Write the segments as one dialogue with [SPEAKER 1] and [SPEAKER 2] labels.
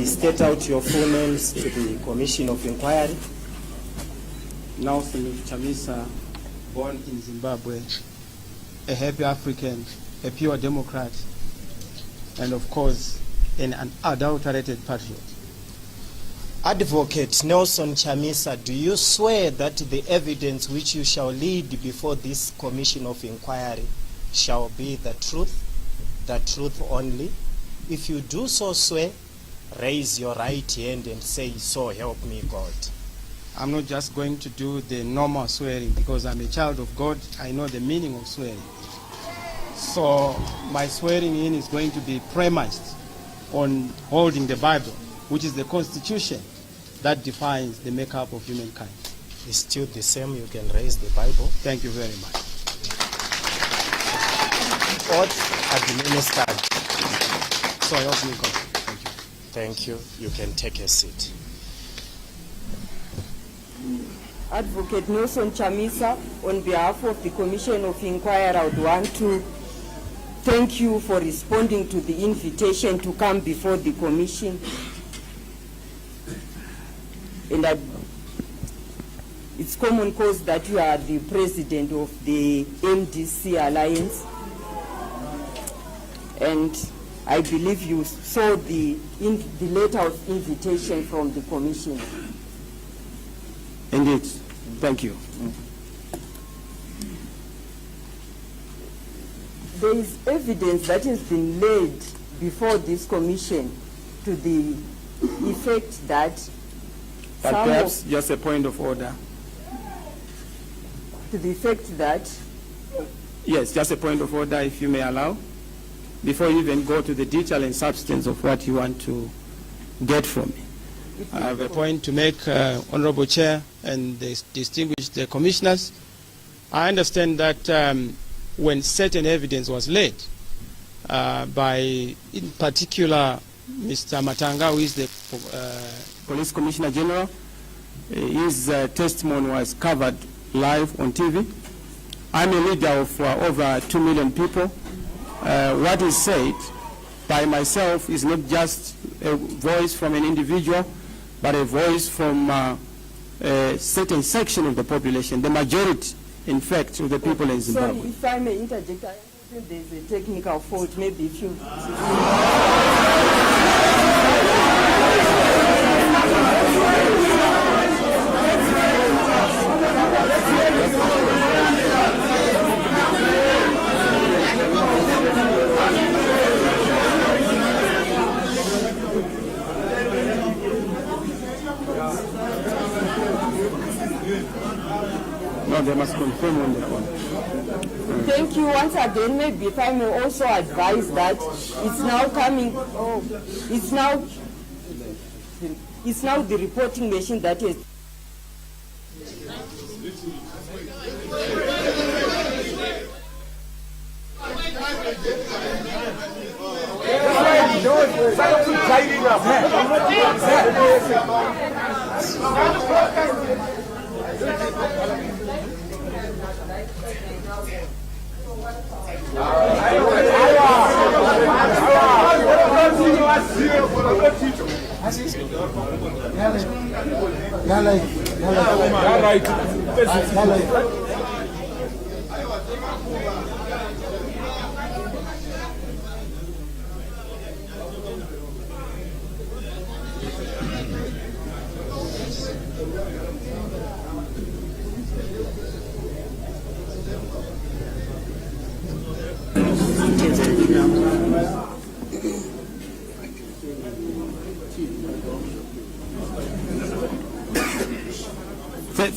[SPEAKER 1] Please state out your full names to the Commission of Inquiry.
[SPEAKER 2] Nelson CHAMISA, born in Zimbabwe, a happy African, a pure Democrat, and of course, an unadulterated patriot.
[SPEAKER 1] Advocate Nelson CHAMISA, do you swear that the evidence which you shall lead before this Commission of Inquiry shall be the truth only? If you do so swear, raise your right hand and say, "So help me God."
[SPEAKER 2] I'm not just going to do the normal swearing because I'm a child of God. I know the meaning of swearing. So my swearing in is going to be premised on holding the Bible, which is the Constitution that defines the makeup of humankind.
[SPEAKER 1] It's still the same. You can raise the Bible.
[SPEAKER 2] Thank you very much.
[SPEAKER 1] Oath administered.
[SPEAKER 2] So help me God.
[SPEAKER 1] Thank you. You can take a seat.
[SPEAKER 3] Advocate Nelson CHAMISA, on behalf of the Commission of Inquiry, I would want to thank you for responding to the invitation to come before the Commission. And it's common cause that you are the president of the MDC Alliance. And I believe you saw the letter of invitation from the Commission.
[SPEAKER 2] Indeed. Thank you.
[SPEAKER 3] There is evidence that has been laid before this Commission to the effect that
[SPEAKER 2] But perhaps just a point of order.
[SPEAKER 3] To the effect that?
[SPEAKER 2] Yes, just a point of order, if you may allow, before you even go to the detail and substance of what you want to get from me. I have a point to make, Honorable Chair and the distinguished commissioners. I understand that when certain evidence was laid by, in particular, Mr. Matanga, who is the Police Commissioner General, his testimony was covered live on TV. I'm a leader of over 2 million people. What is said by myself is not just a voice from an individual, but a voice from a certain section of the population, the majority, in fact, of the people in Zimbabwe.
[SPEAKER 3] Sorry, if I may interject, I think there's a technical fault. Maybe if you...
[SPEAKER 2] No, they must confirm on the phone.
[SPEAKER 3] Thank you once again. Maybe if I may also advise that it's now coming, it's now the reporting machine that is.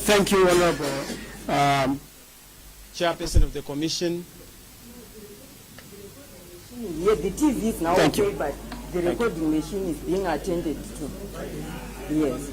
[SPEAKER 2] Thank you, Honorable Chairperson of the Commission.
[SPEAKER 3] Yeah, the TV is now okay, but the recording machine is being attended to. Yes.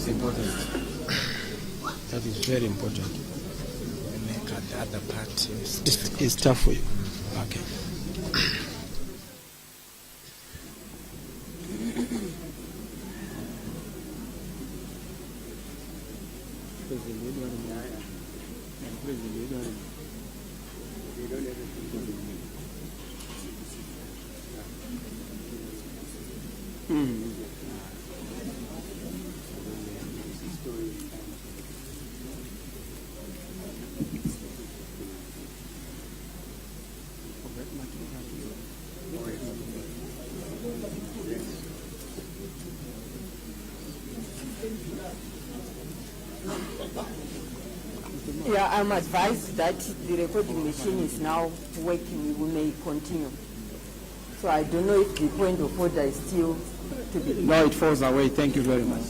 [SPEAKER 2] important. That is very important.
[SPEAKER 4] The other part is
[SPEAKER 2] It's tough for you. Okay.
[SPEAKER 3] Yeah, I'm advised that the recording machine is now working. We may continue. So I don't know if the point of order is still to be.
[SPEAKER 2] No, it falls away. Thank you very much.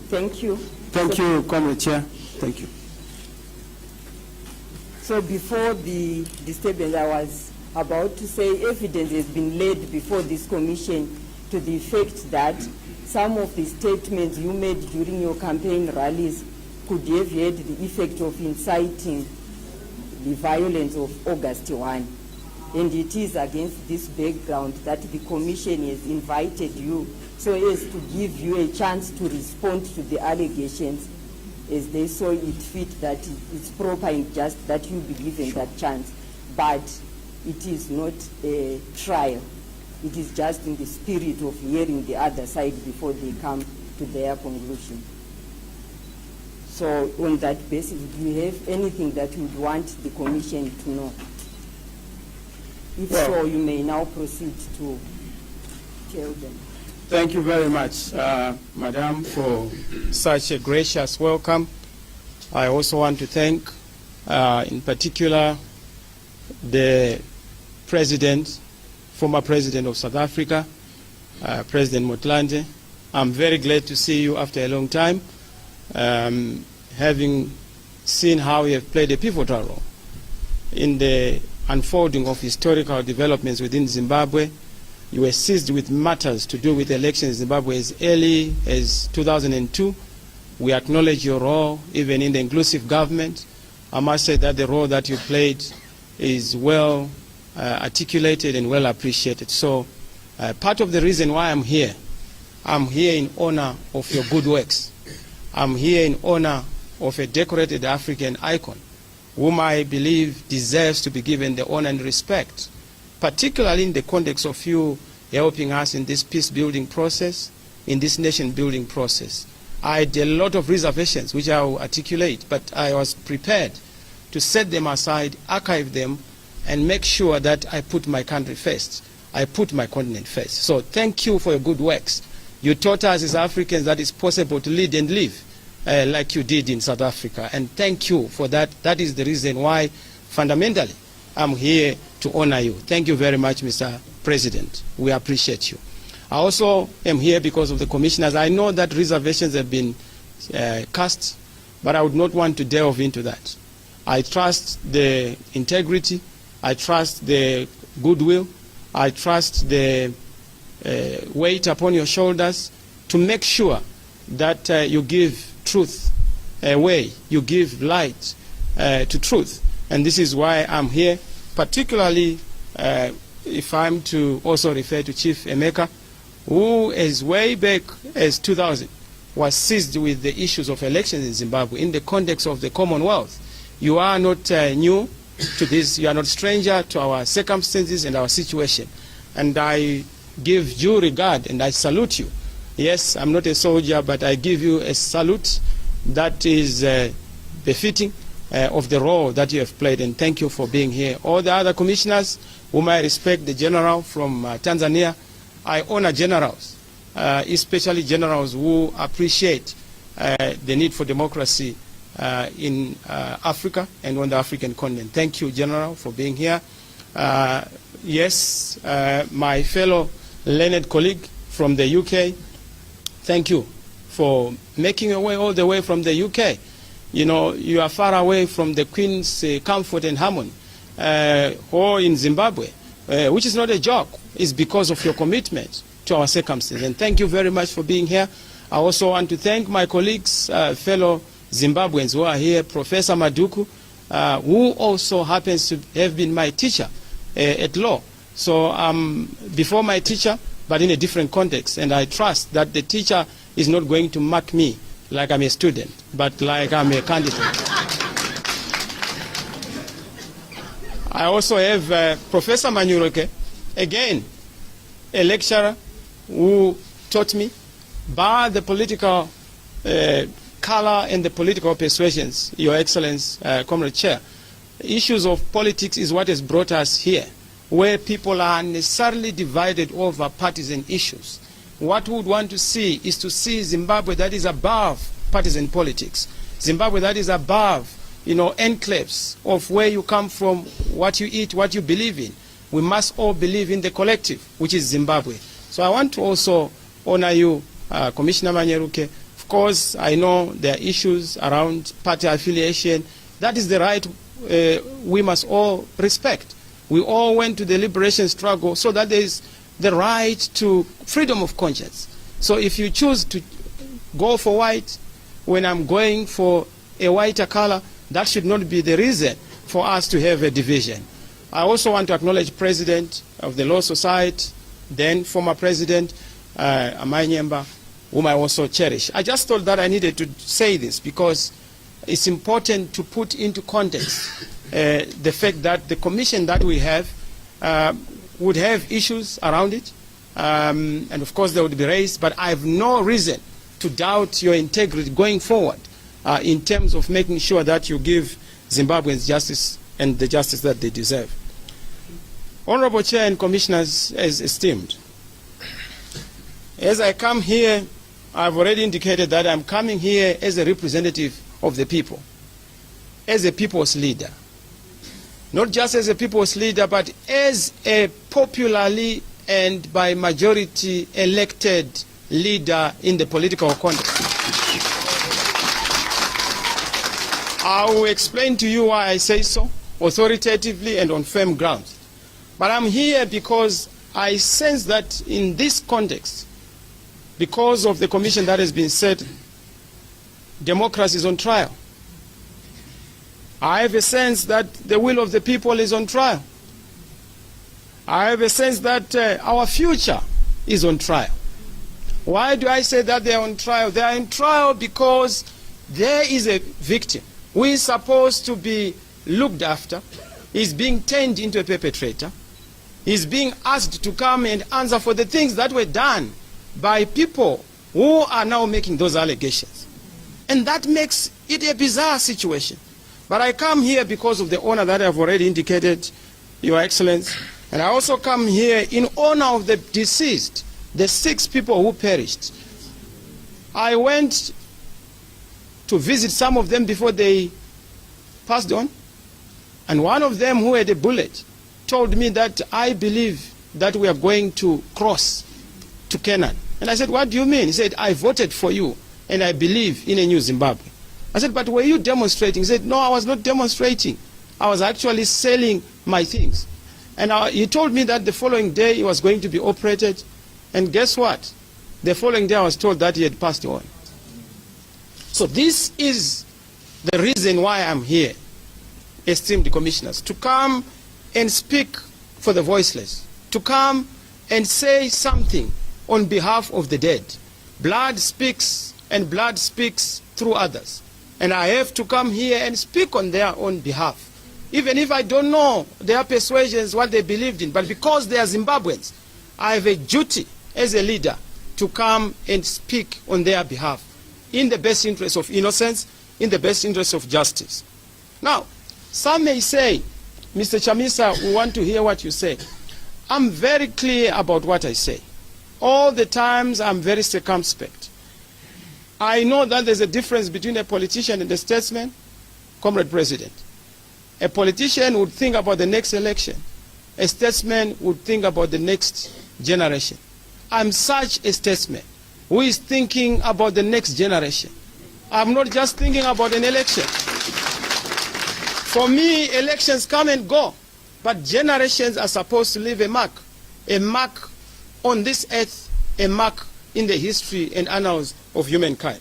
[SPEAKER 3] Thank you.
[SPEAKER 2] Thank you, Comrade Chair. Thank you.
[SPEAKER 3] So before the disturbance, I was about to say evidence has been laid before this commission to the effect that some of the statements you made during your campaign rallies could have had the effect of inciting the violence of August 1. And it is against this background that the commission has invited you so as to give you a chance to respond to the allegations as they saw it fit that it's proper and just that you be given that chance. But it is not a trial. It is just in the spirit of hearing the other side before they come to their conclusion. So on that basis, do you have anything that you would want the commission to know? If so, you may now proceed to tell them.
[SPEAKER 2] Thank you very much, Madam, for such a gracious welcome. I also want to thank, in particular, the President, former President of South Africa, President Motlanthe. I'm very glad to see you after a long time, having seen how you have played a pivotal role in the unfolding of historical developments within Zimbabwe. You were seized with matters to do with elections in Zimbabwe as early as 2002. We acknowledge your role, even in the inclusive government. I must say that the role that you played is well articulated and well appreciated. So part of the reason why I'm here in honor of your good works. I'm here in honor of a decorated African icon, whom I believe deserves to be given the honor and respect, particularly in the context of you helping us in this peace-building process, in this nation-building process. I had a lot of reservations, which I will articulate, but I was prepared to set them aside, archive them, and make sure that I put my country first. I put my continent first. So thank you for your good works. You taught us as Africans that it's possible to lead and live like you did in South Africa. And thank you for that. That is the reason why, fundamentally, I'm here to honor you. Thank you very much, Mr. President. We appreciate you. I also am here because of the commissioners. I know that reservations have been cast, but I would not want to delve into that. I trust the integrity. I trust the goodwill. I trust the weight upon your shoulders to make sure that you give truth away, you give light to truth. And this is why I'm here, particularly if I'm to also refer to Chief Emeka, who as way back as 2000 was seized with the issues of elections in Zimbabwe in the context of the Commonwealth. You are not new to this. You are not stranger to our circumstances and our situation. And I give due regard and I salute you. Yes, I'm not a soldier, but I give you a salute that is befitting of the role that you have played, and thank you for being here. All the other commissioners, whom I respect, the general from Tanzania, I honor generals, especially generals who appreciate the need for democracy in Africa and on the African continent. Thank you, General, for being here. Yes, my fellow learned colleague from the UK, thank you for making your way all the way from the UK. You know, you are far away from the Queen's comfort and harmony, or in Zimbabwe, which is not a joke. It's because of your commitment to to our circumstances. And thank you very much for being here. I also want to thank my colleagues, fellow Zimbabweans who are here, Professor Maduku, who also happens to have been my teacher at law. So before my teacher, but in a different context. And I trust that the teacher is not going to mark me like I'm a student, but like I'm a candidate. I also have Professor Manyuroke, again, a lecturer who taught me by the political color and the political persuasions, Your Excellence, Comrade Chair. Issues of politics is what has brought us here, where people are unnecessarily divided over partisan issues. What we would want to see is to see Zimbabwe that is above partisan politics, Zimbabwe that is above, enclaves of where you come from, what you eat, what you believe in. We must all believe in the collective, which is Zimbabwe. So I want to also honor you, Commissioner Manyeruke. Of course, I know there are issues around party affiliation. That is the right we must all respect. We all went to the liberation struggle so that there is the right to freedom of conscience. So if you choose to go for white when I'm going for a whiter color, that should not be the reason for us to have a division. I also want to acknowledge President of the Law Society, then former President Amanyemba, whom I also cherish. I just thought that I needed to say this because it's important to put into context the fact that the commission that we have would have issues around it, and of course they would be raised, but I have no reason to doubt your integrity going forward in terms of making sure that you give Zimbabweans justice and the justice that they deserve. Honorable Chair and Commissioners, as esteemed, as I come here, I've already indicated that I'm coming here as a representative of the people, as a people's leader. Not just as a people's leader, but as a popularly and by majority elected leader in the political context. I will explain to you why I say so, authoritatively and on firm grounds. But I'm here because I sense that in this context, because of the commission that has been set, democracy is on trial. I have a sense that the will of the people is on trial. I have a sense that our future is on trial. Why do I say that they are on trial? They are on trial because there is a victim who is supposed to be looked after, is being turned into a perpetrator, is being asked to come and answer for the things that were done by people who are now making those allegations. And that makes it a bizarre situation. But I come here because of the honor that I've already indicated, Your Excellency. And I also come here in honor of the deceased, the 6 people who perished. I went to visit some of them before they passed on. And one of them who had a bullet told me that I believe that we are going to cross to Canaan. And I said, what do you mean? He said, I voted for you and I believe in a new Zimbabwe. I said, but were you demonstrating? He said, no, I was not demonstrating. I was actually selling my things. And he told me that the following day he was going to be operated. And guess what? The following day I was told that he had passed on. So this is the reason why I'm here, esteemed commissioners, to come and speak for the voiceless, to come and say something on behalf of the dead. Blood speaks, and blood speaks through others. And I have to come here and speak on their own behalf. Even if I don't know their persuasions, what they believed in, but because they are Zimbabweans, I have a duty as a leader to come and speak on their behalf in the best interest of innocence, in the best interest of justice. Now, some may say, Mr. Chamisa, we want to hear what you say. I'm very clear about what I say. All the times I'm very circumspect. I know that there's a difference between a politician and a statesman, Comrade President. A politician would think about the next election. A statesman would think about the next generation. I'm such a statesman who is thinking about the next generation. I'm not just thinking about an election. For me, elections come and go, but generations are supposed to leave a mark on this earth a mark in the history and annals of humankind.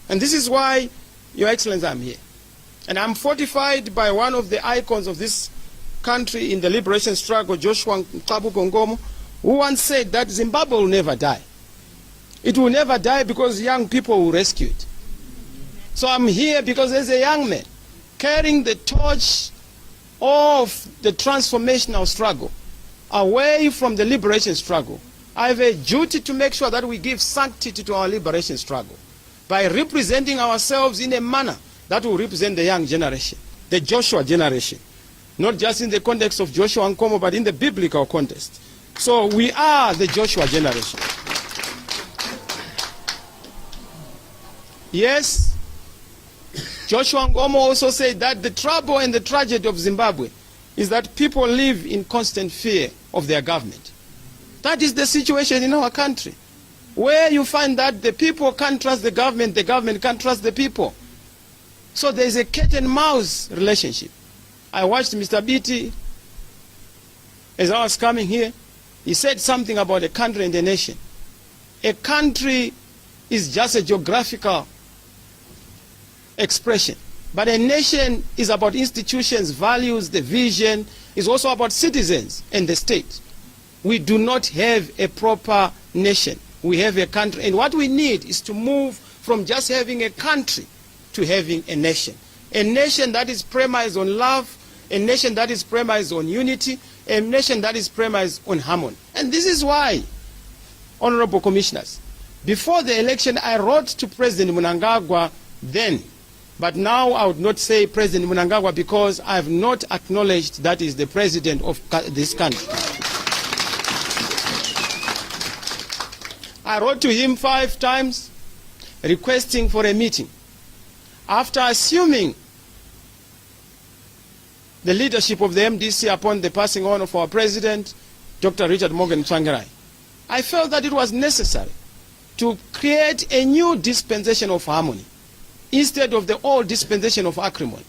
[SPEAKER 2] And this is why, Your Excellency, I'm here. And I'm fortified by one of the icons of this country in the liberation struggle, Joshua Ngomo, who once said that Zimbabwe will never die. It will never die because young people will rescue it. So I'm here because as a young man, carrying the torch of the transformational struggle away from the liberation struggle, I have a duty to make sure that we give sanctity to our liberation struggle by representing ourselves in a manner that will represent the young generation, the Joshua generation, not just in the context of Joshua Nkomo, but in the biblical context. So we are the Joshua generation. Yes, Joshua Nkomo also said that the trouble and the tragedy of Zimbabwe is that people live in constant fear of their government. That is the situation in our country, where you find that the people can't trust the government can't trust the people. So there is a cat and mouse relationship. I watched Mr. Beatty as I was coming here. He said something about a country and a nation. A country is just a geographical expression, but a nation is about institutions, values, the vision. Is also about citizens and the state. We do not have a proper nation. We have a country, and what we need is to move from just having a country to having a nation that is premised on love, a nation that is premised on unity, a nation that is premised on harmony. And this is why, honorable commissioners, before the election I wrote to President Mnangagwa then, but now I would not say President Mnangagwa because I have not acknowledged that is the president of this country. I wrote to him 5 times requesting for a meeting. After assuming the leadership of the MDC upon the passing on of our president, Dr. Richard Morgan Tsvangirai, I felt that it was necessary to create a new dispensation of harmony instead of the old dispensation of acrimony.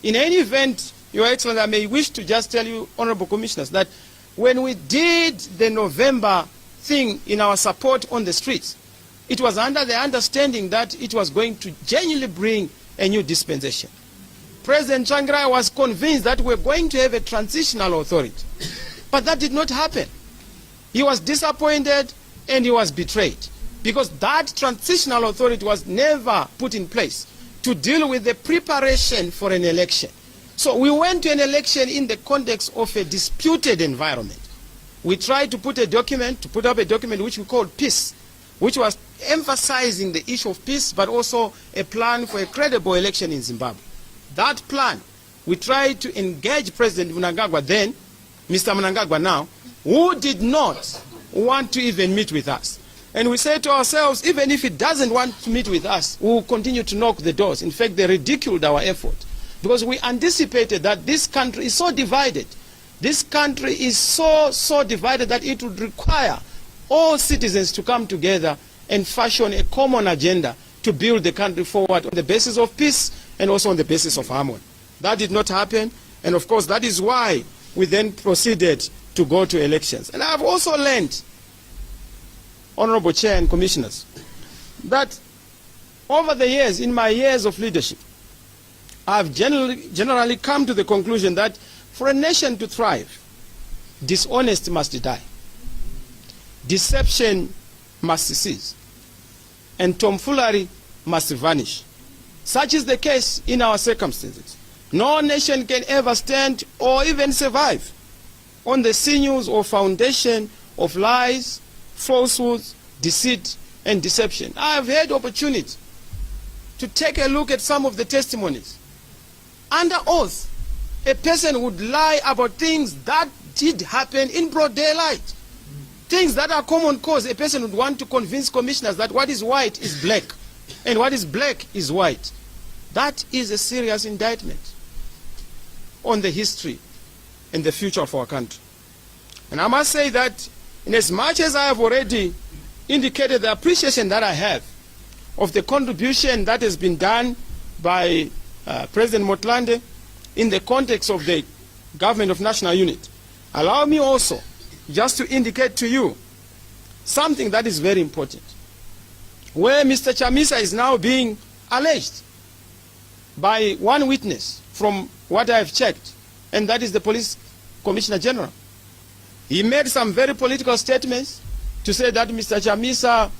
[SPEAKER 2] In any event, Your Excellency, I may wish to just tell you, honorable commissioners, that when we did the November thing in our support on the streets, it was under the understanding that it was going to genuinely bring a new dispensation. President Tsvangirai was convinced that we're going to have a transitional authority. But that did not happen. He was disappointed and he was betrayed, because that transitional authority was never put in place to deal with the preparation for an election. So we went to an election in the context of a disputed environment. We tried to put up a document which we called Peace, which was emphasizing the issue of peace, but also a plan for a credible election in Zimbabwe. That plan, we tried to engage President Mnangagwa then, Mr. Mnangagwa now, who did not want to even meet with us. And we said to ourselves, even if he doesn't want to meet with us, we will continue to knock the doors. In fact, they ridiculed our effort, because we anticipated that this country is so divided. This country is so divided that it would require all citizens to come together and fashion a common agenda to build the country forward on the basis of peace and also on the basis of harmony. That did not happen, and of course that is why we then proceeded to go to elections. And I have also learned, Honorable Chair and Commissioners, that over the years, in my years of leadership, I have generally come to the conclusion that for a nation to thrive, dishonesty must die, deception must cease, and tomfoolery must vanish. Such is the case in our circumstances. No nation can ever stand or even survive on the sinews or foundation of lies, falsehoods, deceit, and deception. I have had opportunity to take a look at some of the testimonies. Under oath, a person would lie about things that did happen in broad daylight. Things that are common cause. A person would want to convince commissioners that what is white is black and what is black is white. That is a serious indictment on the history and the future of our country. And I must say that in as much as I have already indicated the appreciation that I have of the contribution that has been done by President Motlanthe in the context of the Government of National Unity, allow me also just to indicate to you something that is very important, where Mr. CHAMISA is now being alleged by one witness from what I have checked, and that is the Police Commissioner General. He made some very political statements to say that Mr. CHAMISA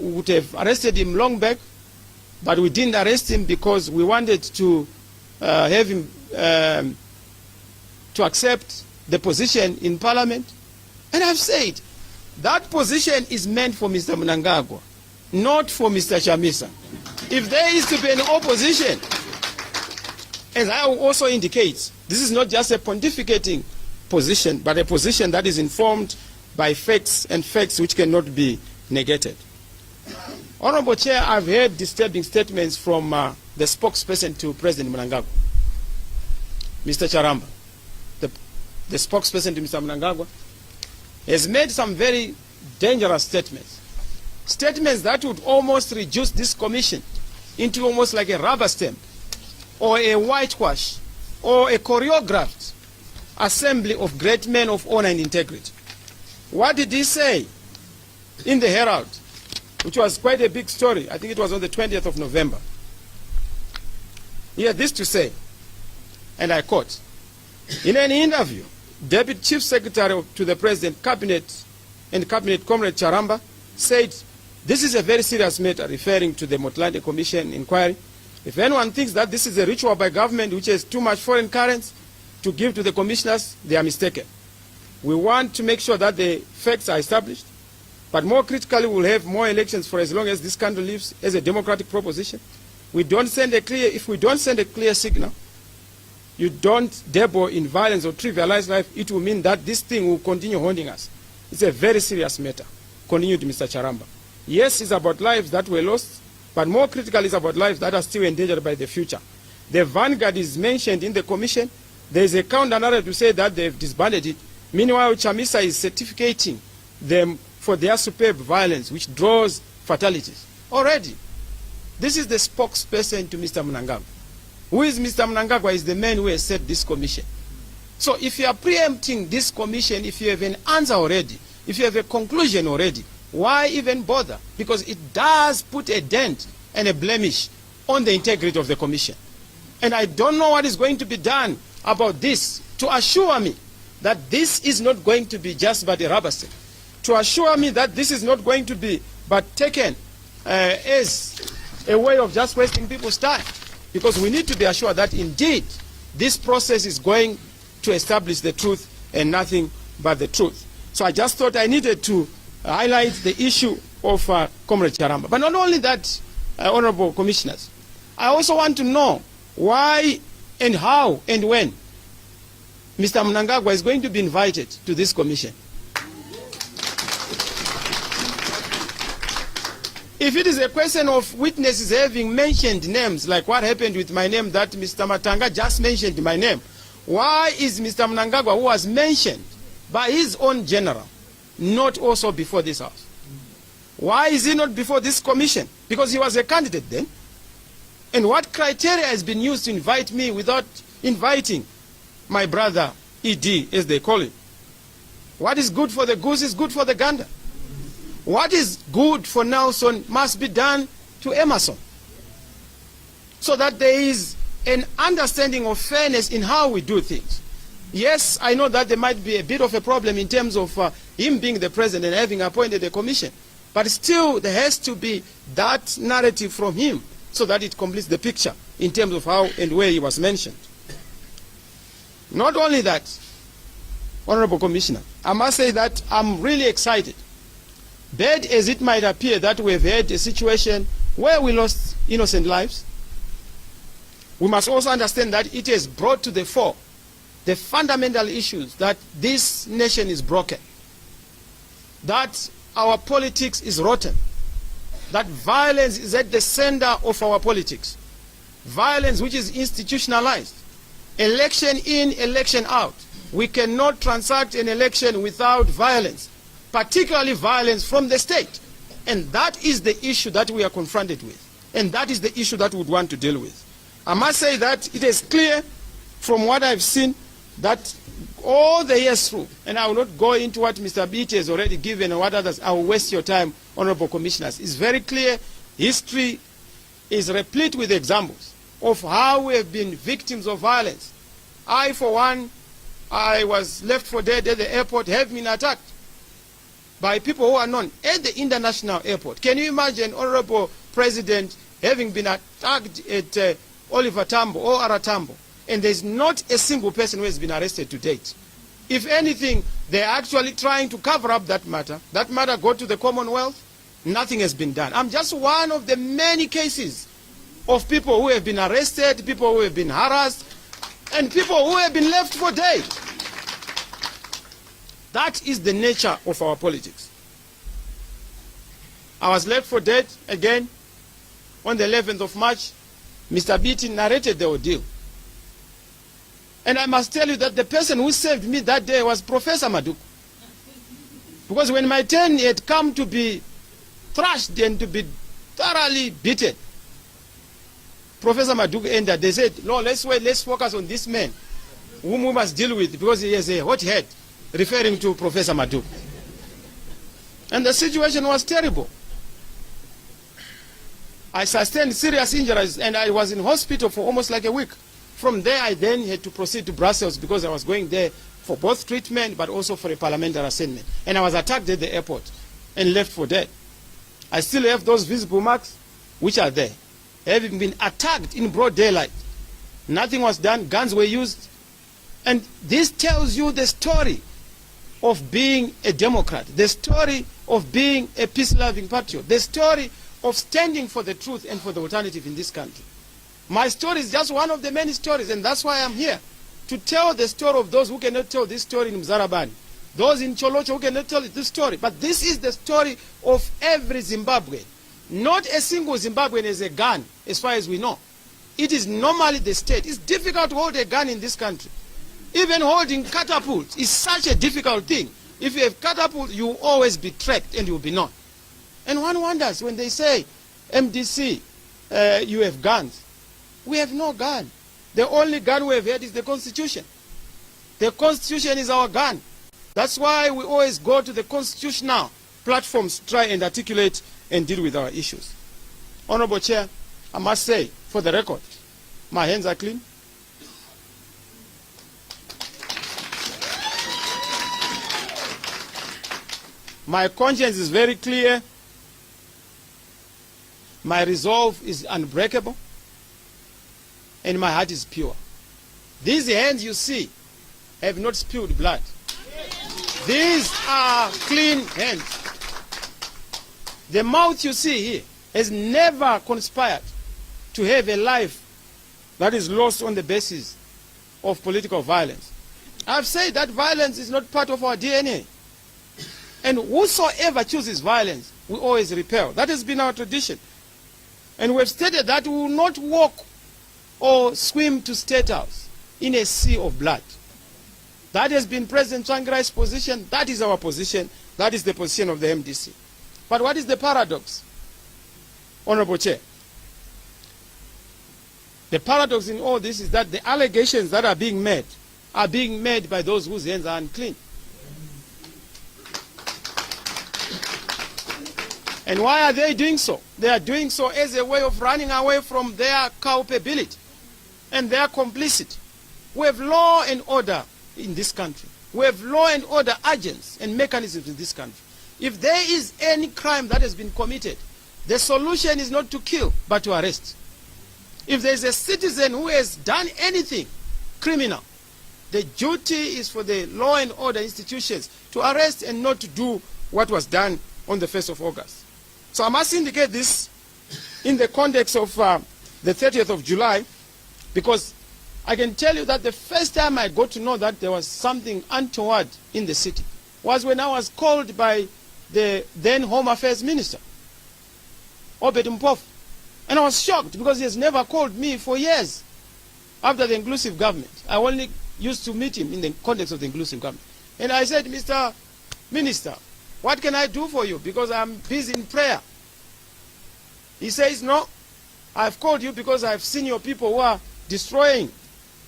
[SPEAKER 2] would have arrested him long back, but we didn't arrest him because we wanted to have him to accept the position in Parliament. And I've said that position is meant for Mr. Mnangagwa, not for Mr. CHAMISA. If there is to be an opposition, as I also indicate, this is not just a pontificating position, but a position that is informed by facts, and facts which cannot be negated. Honorable Chair, I've heard disturbing statements from the spokesperson to President Mnangagwa, Mr. Charamba. The spokesperson to Mr. Mnangagwa has made some very dangerous statements. Statements that would almost reduce this commission into almost like a rubber stamp, or a whitewash, or a choreographed assembly of great men of honor and integrity. What did he say in the Herald, which was quite a big story? I think it was on the 20th of November. He had this to say, and I quote, in an interview, Deputy Chief Secretary to the President, Cabinet Comrade Charamba, said, this is a very serious matter, referring to the Motlanthe Commission inquiry. If anyone thinks that this is a ritual by government which has too much foreign currency to give to the commissioners, they are mistaken. We want to make sure that the facts are established, but more critically, we'll have more elections for as long as this country lives as a democratic proposition. If we don't send a clear signal, you don't dabble in violence or trivialize life, it will mean that this thing will continue haunting us. It's a very serious matter. Continued Mr. Charamba. Yes, it's about lives that were lost, but more critical is about lives that are still endangered by the future. The vanguard is mentioned in the commission. There is a counter-narrative to say that they've disbanded it. Meanwhile, CHAMISA is certificating them for their superb violence, which draws fatalities. Already, this is the spokesperson to Mr. Mnangagwa. Who is Mr. Mnangagwa? Is the man who has set this commission. So if you are preempting this commission, if you have an answer already, if you have a conclusion already, why even bother? Because it does put a dent and a blemish on the integrity of the commission. And I don't know what is going to be done about this to assure me that this is not going to be just but a rubber stamp, to assure me that this is not going to be but taken as a way of just wasting people's time. Because we need to be assured that indeed this process is going to establish the truth and nothing but the truth. So I just thought I needed to highlight the issue of Comrade Charamba. But not only that, Honorable Commissioners, I also want to know why and how and when Mr. Mnangagwa is going to be invited to this commission. If it is a question of witnesses having mentioned names, like what happened with my name, that Mr. Matanga just mentioned my name, why is Mr. Mnangagwa, who was mentioned by his own general, not also before this house? Why is he not before this commission? Because he was a candidate then. And what criteria has been used to invite me without inviting my brother ED, as they call him? What is good for the goose is good for the gander. What is good for Nelson must be done to Emerson, so that there is an understanding of fairness in how we do things. Yes, I know that there might be a bit of a problem in terms of him being the president and having appointed a commission, but still there has to be that narrative from him so that it completes the picture in terms of how and where he was mentioned. Not only that, Honorable Commissioner, I must say that I'm really excited. Bad as it might appear that we've had a situation where we lost innocent lives, we must also understand that it has brought to the fore the fundamental issues that this nation is broken, that our politics is rotten, that violence is at the center of our politics, violence which is institutionalized, election in, election out. We cannot transact an election without violence, particularly violence from the state. And that is the issue that we are confronted with. And that is the issue that we would want to deal with. I must say that it is clear from what I've seen that all the years through, and I will not go into what Mr. Beatty has already given and what others, I will waste your time, honorable commissioners. It's very clear. History is replete with examples of how we have been victims of violence. I, for one, I was left for dead at the airport, have been attacked by people who are known at the international airport. Can you imagine, honorable president, having been attacked at Oliver Tambo or Aratambo, and there's not a single person who has been arrested to date? If anything, they're actually trying to cover up that matter. That matter got to the Commonwealth, nothing has been done. I'm just one of the many cases of people who have been arrested, people who have been harassed, and people who have been left for dead. That is the nature of our politics. I was left for dead again on the 11th of March. Mr. Beatty narrated the ordeal. And I must tell you that the person who saved me that day was Professor Maduk. Because when my turn had come to be thrashed and to be thoroughly beaten, Professor Maduk ended. They said, no, let's wait, let's focus on this man whom we must deal with because he has a hot head, referring to Professor Maduk. And the situation was terrible. I sustained serious injuries and I was in hospital for almost like a week. From there, I then had to proceed to Brussels because I was going there for both treatment but also for a parliamentary assignment. And I was attacked at the airport and left for dead. I still have those visible marks which are there. Having been attacked in broad daylight. Nothing was done, guns were used. And this tells you the story of being a Democrat, the story of being a peace-loving patriot, the story of standing for the truth and for the alternative in this country. My story is just one of the many stories, and that's why I'm here, to tell the story of those who cannot tell this story in Mzarabani, those in Cholocho who cannot tell this story. But this is the story of every Zimbabwean. Not a single Zimbabwean has a gun, as far as we know. It is normally the state. It's difficult to hold a gun in this country. Even holding catapult is such a difficult thing. If you have catapult, you will always be tracked and you will be known. And one wonders when they say, MDC, you have guns. We have no gun. The only gun we have had is the Constitution. The Constitution is our gun. That's why we always go to the constitutional platforms to try and articulate and deal with our issues. Honorable Chair, I must say, for the record, my hands are clean. My conscience is very clear. My resolve is unbreakable. And my heart is pure. These hands you see have not spilled blood. These are clean hands. The mouth you see here has never conspired to have a life that is lost on the basis of political violence. I've said that violence is not part of our DNA. And whosoever chooses violence, we always repel. That has been our tradition. And we've stated that we will not walk or swim to State House in a sea of blood. That has been President Tsvangirai's position. That is our position. That is the position of the MDC. But what is the paradox, Honorable Chair? The paradox in all this is that the allegations that are being made by those whose hands are unclean. And why are they doing so? They are doing so as a way of running away from their culpability and their complicity. We have law and order in this country. We have law and order agents and mechanisms in this country. If there is any crime that has been committed, the solution is not to kill, but to arrest. If there is a citizen who has done anything criminal, the duty is for the law and order institutions to arrest and not to do what was done on the 1st of August. So I must indicate this in the context of the 30th of July, because I can tell you that the first time I got to know that there was something untoward in the city was when I was called by the then Home Affairs Minister, Obed Mpofu. And I was shocked because he has never called me for years after the inclusive government. I only used to meet him in the context of the inclusive government. And I said, Mr. Minister, what can I do for you? Because I'm busy in prayer. He says, no, I've called you because I've seen your people who are destroying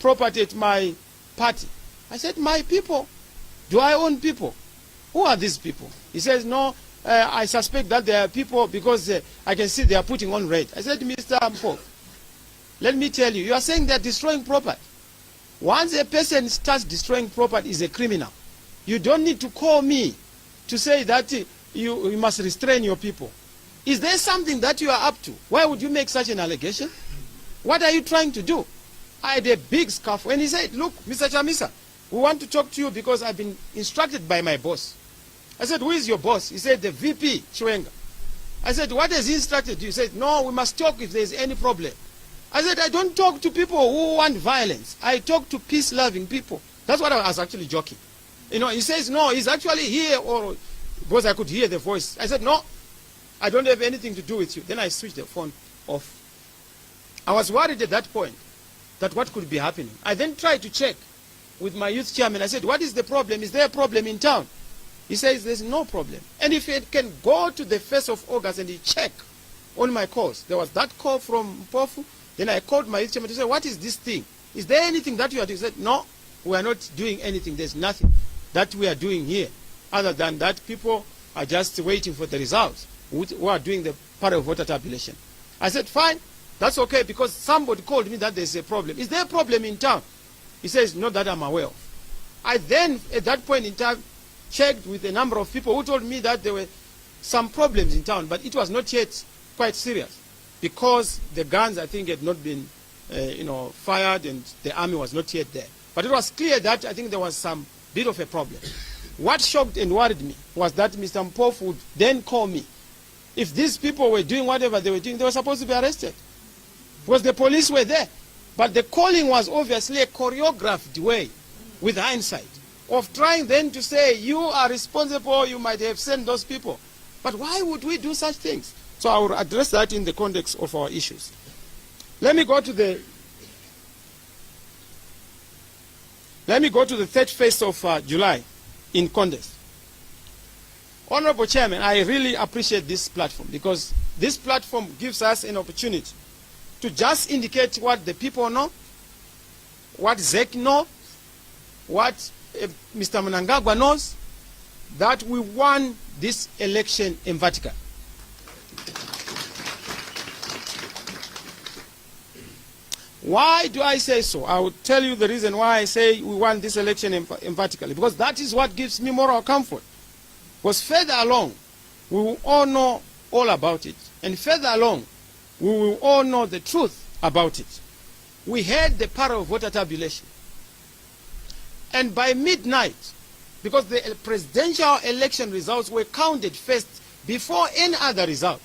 [SPEAKER 2] property at my party. I said, my people. Do I own people? Who are these people? He says, no, I suspect that they are people because I can see they are putting on red. I said, Mr. Mpo, let me tell you, you are saying they are destroying property. Once a person starts destroying property, is a criminal. You don't need to call me to say that you must restrain your people. Is there something that you are up to? Why would you make such an allegation? What are you trying to do? I had a big scuffle. And he said, look, Mr. Chamisa, we want to talk to you because I've been instructed by my boss. I said, who is your boss? He said, the VP, Chwenga. I said, what has he instructed you? He said, no, we must talk if there's any problem. I said, I don't talk to people who want violence. I talk to peace-loving people. That's what I was actually joking. You know, he says, no, he's actually here, or because I could hear the voice. I said, no, I don't have anything to do with you. Then I switched the phone off. I was worried at that point that what could be happening. I then tried to check with my youth chairman. I said, what is the problem? Is there a problem in town? He says, there's no problem. And if he can go to the 1st of August and he check on my calls, there was that call from Mpofu. Then I called my youth chairman to say, what is this thing? Is there anything that you are doing? He said, no, we are not doing anything. There's nothing that we are doing here other than that people are just waiting for the results who are doing the part of voter tabulation. I said, fine, that's okay, because somebody called me that there's a problem. Is there a problem in town? He says, not that I'm aware of. I then, at that point in time, checked with a number of people who told me that there were some problems in town, but it was not yet quite serious because the guns, I think, had not been fired and the army was not yet there. But it was clear that I think there was some bit of a problem. What shocked and worried me was that Mr. Mpofu would then call me. If these people were doing whatever they were doing, they were supposed to be arrested because the police were there. But the calling was obviously a choreographed way, with hindsight, of trying then to say, you are responsible, you might have sent those people. But why would we do such things? So I will address that in the context of our issues. Let me go to the 31st of July in context. Honorable Chairman, I really appreciate this platform because this platform gives us an opportunity to just indicate what the people know, what ZEC knows, what Mr. Mnangagwa knows, that we won this election emphatically. Why do I say so? I will tell you the reason why I say we won this election emphatically, because that is what gives me moral comfort. Because further along, we will all know all about it. And further along, we will all know the truth about it. We had the power of voter tabulation. And by midnight, because the presidential election results were counted first before any other result,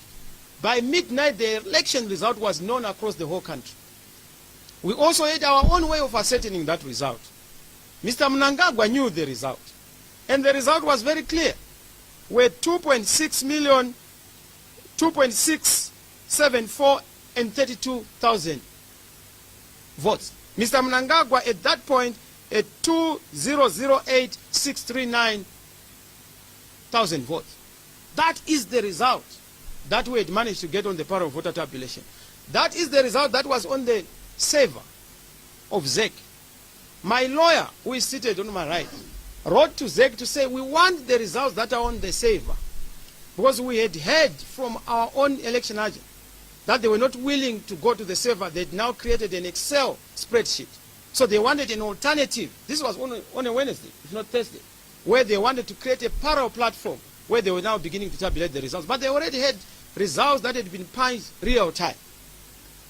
[SPEAKER 2] by midnight the election result was known across the whole country. We also had our own way of ascertaining that result. Mr. Mnangagwa knew the result. And the result was very clear. We're 2.6 million, 2.674 and 32,000 votes. Mr. Mnangagwa at that point at 2,008,639,000 votes. That is the result that we had managed to get on the power of voter tabulation. That is the result that was on the saver of ZEC. My lawyer, who is seated on my right, wrote to ZEC to say we want the results that are on the saver, because we had heard from our own election agent that they were not willing to go to the saver. They had now created an Excel spreadsheet. So they wanted an alternative. This was on a Wednesday, if not Thursday, where they wanted to create a parallel platform where they were now beginning to tabulate the results. But they already had results that had been punched real time.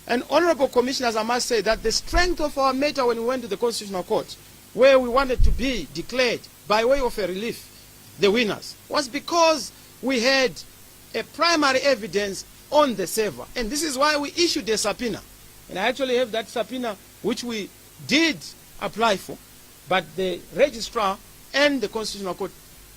[SPEAKER 2] And honorable commissioners, I must say that the strength of our matter when we went to the Constitutional Court, where we wanted to be declared by way of a relief the winners, was because we had a primary evidence on the saver. And this is why we issued a subpoena. And I actually have that subpoena which we did apply for, but the registrar and the Constitutional Court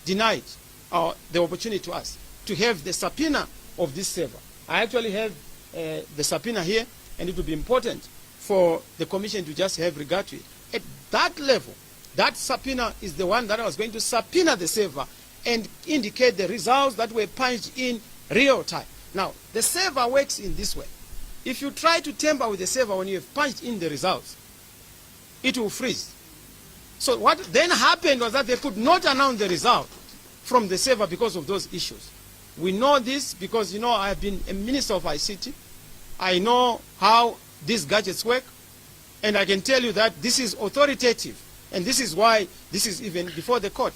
[SPEAKER 2] denied the opportunity to us to have the subpoena of this saver. I actually have the subpoena here, and it would be important for the commission to just have regard to it. At that level, that subpoena is the one that I was going to subpoena the saver and indicate the results that were punched in real time. Now, the saver works in this way. If you try to tamper with the saver when you have punched in the results, it will freeze. So what then happened was that they could not announce the result from the server because of those issues. We know this because, I have been a minister of ICT. I know how these gadgets work, and I can tell you that this is authoritative, and this is why this is even before the court.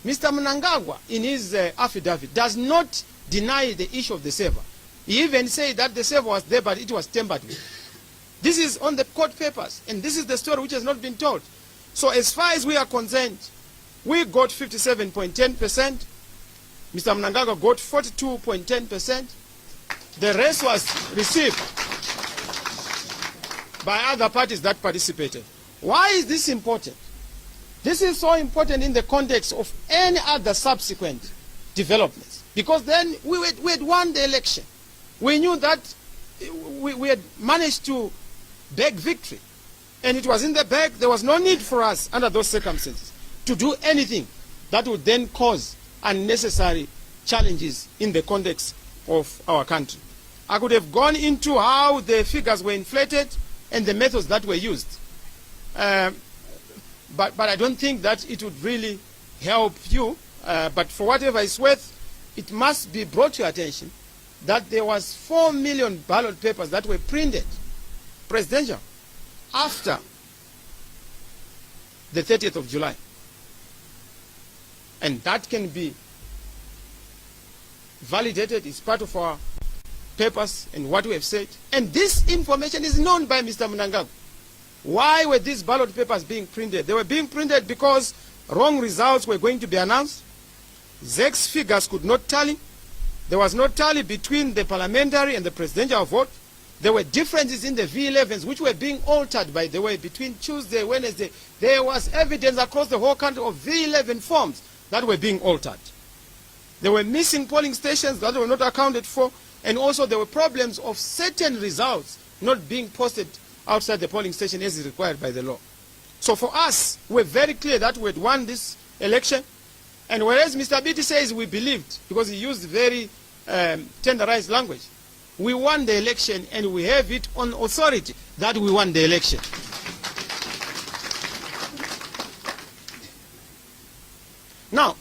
[SPEAKER 2] Mr. Mnangagwa, in his affidavit, does not deny the issue of the server. He even said that the server was there, but it was tampered with. This is on the court papers, and this is the story which has not been told. So as far as we are concerned, we got 57.10%. Mr. Mnangagwa got 42.10%. The rest was received by other parties that participated. Why is this important? This is so important in the context of any other subsequent developments. Because then we had won the election. We knew that we had managed to bag victory. And it was in the bag. There was no need for us, under those circumstances, to do anything that would then cause unnecessary challenges in the context of our country. I could have gone into how the figures were inflated and the methods that were used. But I don't think that it would really help you. But for whatever it's worth, it must be brought to your attention that there was 4 million ballot papers that were printed, presidential, after the 30th of July. And that can be validated. It's part of our papers and what we have said. And this information is known by Mr. Mnangagwa. Why were these ballot papers being printed? They were being printed because wrong results were going to be announced. ZEC's figures could not tally. There was no tally between the parliamentary and the presidential vote. There were differences in the V11s which were being altered, by the way, between Tuesday, Wednesday. There was evidence across the whole country of V11 forms that were being altered. There were missing polling stations that were not accounted for, and also there were problems of certain results not being posted outside the polling station as is required by the law. So for us, we're very clear that we had won this election, and whereas Mr. Biti says we believed, because he used very tenderized language, we won the election and we have it on authority that we won the election. Now,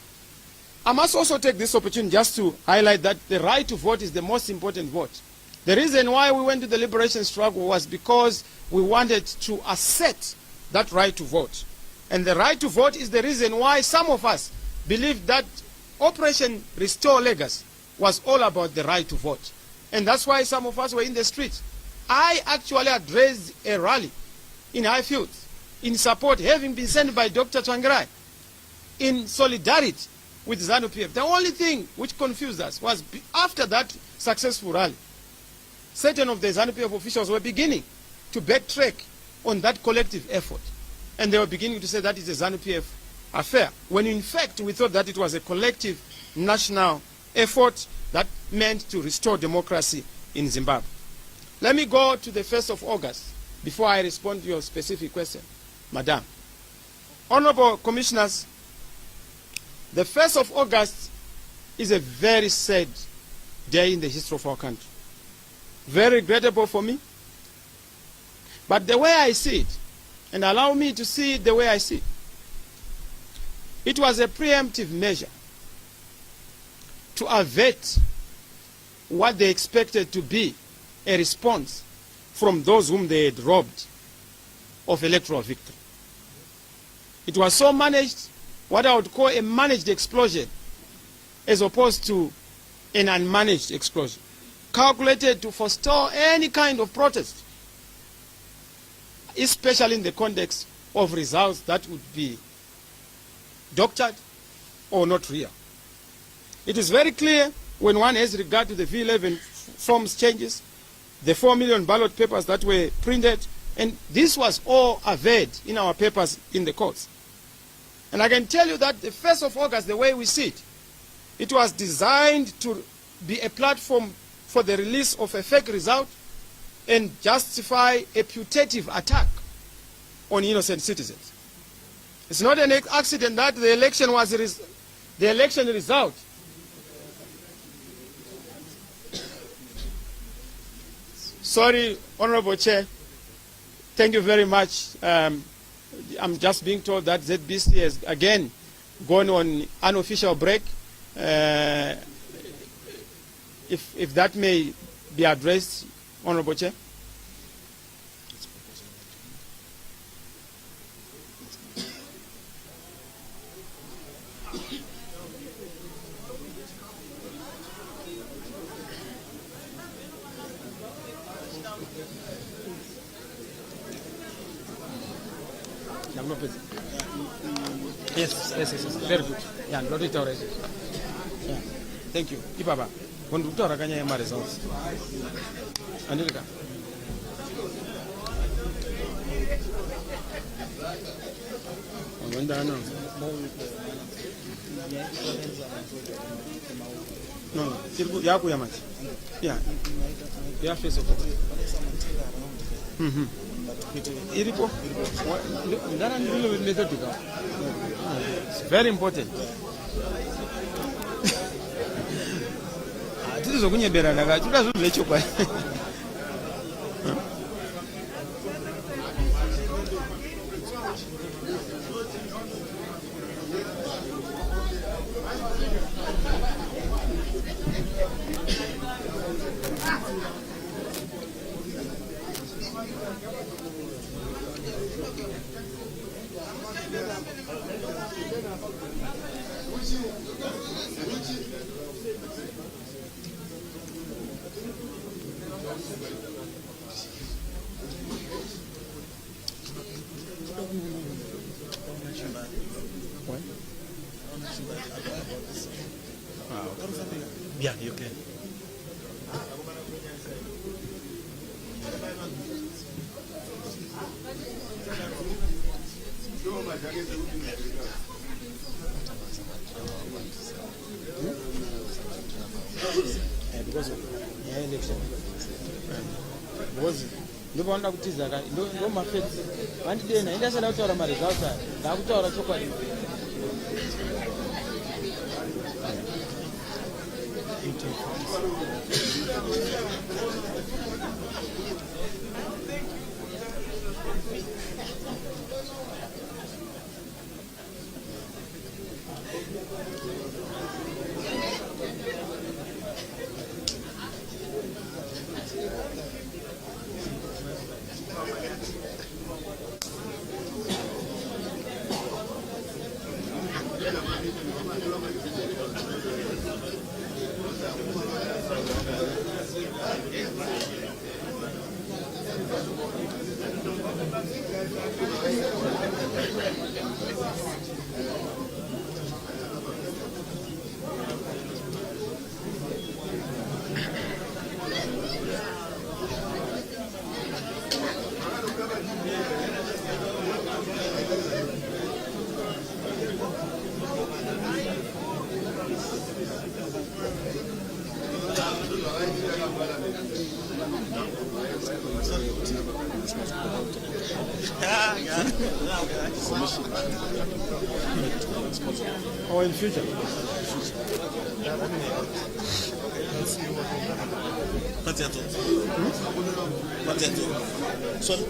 [SPEAKER 2] I must also take this opportunity just to highlight that the right to vote is the most important vote. The reason why we went to the liberation struggle was because we wanted to assert that right to vote. And the right to vote is the reason why some of us believed that Operation Restore Legacy was all about the right to vote. And that's why some of us were in the streets. I actually addressed a rally in Highfields in support, having been sent by Dr. Tsvangirai, in solidarity with ZANU-PF. The only thing which confused us was after that successful rally, certain of the ZANU-PF officials were beginning to backtrack on that collective effort. And they were beginning to say that is a ZANU-PF affair, when in fact we thought that it was a collective national effort that meant to restore democracy in Zimbabwe. Let me go to the 1st of August before I respond to your specific question, Madam. Honorable Commissioners, the 1st of August is a very sad day in the history of our country. Very regrettable for me. But the way I see it, and allow me to see it the way I see it, it was a preemptive measure to avert what they expected to be a response from those whom they had robbed of electoral victory. It was so managed, what I would call a managed explosion, as opposed to an unmanaged explosion, calculated to forestall any kind of protest, especially in the context of results that would be doctored or not real. It is very clear when one has regard to the V11 forms changes, the 4 million ballot papers that were printed, and this was all averred in our papers in the courts. And I can tell you that the 1st of August, the way we see it, it was designed to be a platform for the release of a fake result and justify a putative attack on innocent citizens. It's not an accident that the election was the election result. Sorry, Honorable Chair. Thank you very much. I'm just being told that ZBC has again gone on unofficial break. If that may be addressed, Honorable Chair. Yes, very good. Yeah, not it already. Yeah. Thank you. Ibaba. When we talk about my results. Anilka. No, yaku ya machi. Yeah. Yeah, face of. Iripo. It's very important. This is a good idea.
[SPEAKER 4] Yeah, you can.
[SPEAKER 2] Because election. Because ndivanda kutiza ndo mafeti vandidena indasala kutaura maresults aya ndakutaura chokwadi. Or in future?
[SPEAKER 5] What's that? What's that? Sorry?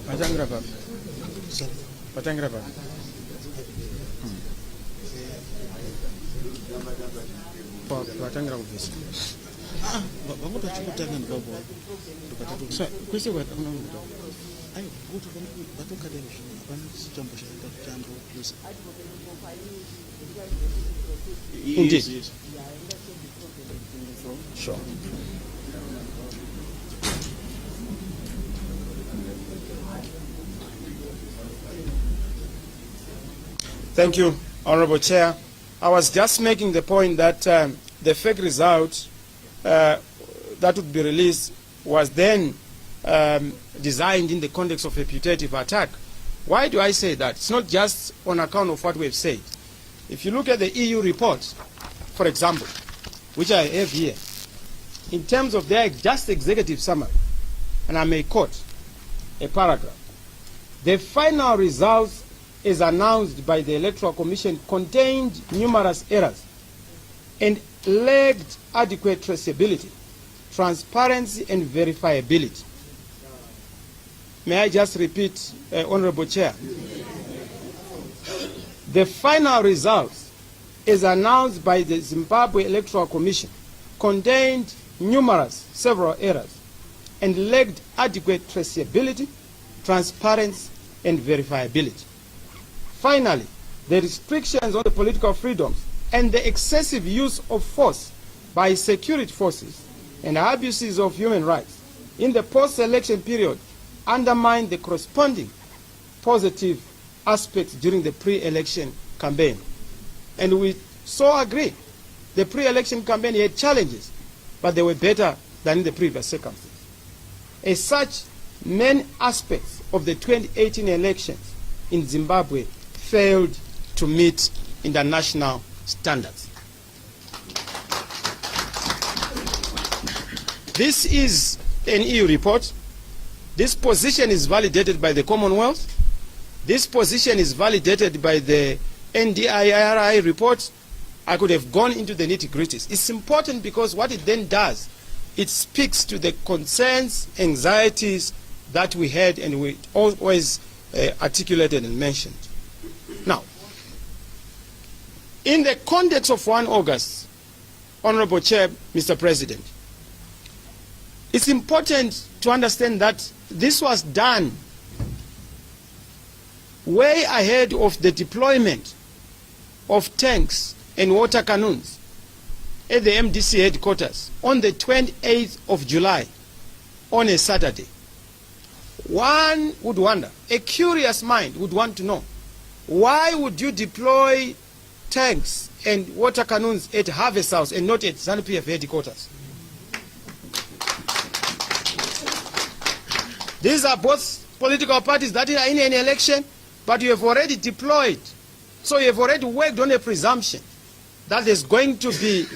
[SPEAKER 2] Patangra Pap. Patangra Pap. Patangra office.
[SPEAKER 5] Vamos tachukutana babo.
[SPEAKER 2] So, kwese kwa tunamuta.
[SPEAKER 5] Ayo, kutu batoka leo. Bana sitambo shaka tango please.
[SPEAKER 2] Indeed.
[SPEAKER 5] Yes.
[SPEAKER 2] Sure. Thank you, Honorable Chair. I was just making the point that the fake result that would be released was then designed in the context of a putative attack. Why do I say that? It's not just on account of what we've said. If you look at the EU report, for example, which I have here, in terms of their just executive summary, and I may quote a paragraph. The final results as announced by the Electoral Commission contained numerous errors and lacked adequate traceability, transparency, and verifiability. May I just repeat, Honorable Chair? The final results, as announced by the Zimbabwe Electoral Commission, contained several errors, and lacked adequate traceability, transparency, and verifiability. Finally, the restrictions on the political freedoms and the excessive use of force by security forces and abuses of human rights in the post-election period undermined the corresponding positive aspects during the pre-election campaign. And we so agree. The pre-election campaign had challenges, but they were better than in the previous circumstances. As such, many aspects of the 2018 elections in Zimbabwe failed to meet international standards. This is an EU report. This position is validated by the Commonwealth. This position is validated by the NDIRI report. I could have gone into the nitty-gritties. It's important because what it then does, it speaks to the concerns, anxieties that we had and we always articulated and mentioned. Now, in the context of 1 August, Honorable Chair, Mr. President, it's important to understand that this was done way ahead of the deployment of tanks and water cannons at the MDC headquarters on the 28th of July, on a Saturday. One would wonder, a curious mind would want to know, why would you deploy tanks and water cannons at Harvest House and not at ZANU-PF headquarters? These are both political parties that are in an election, but you have already deployed. So you have already worked on a presumption that there's going to be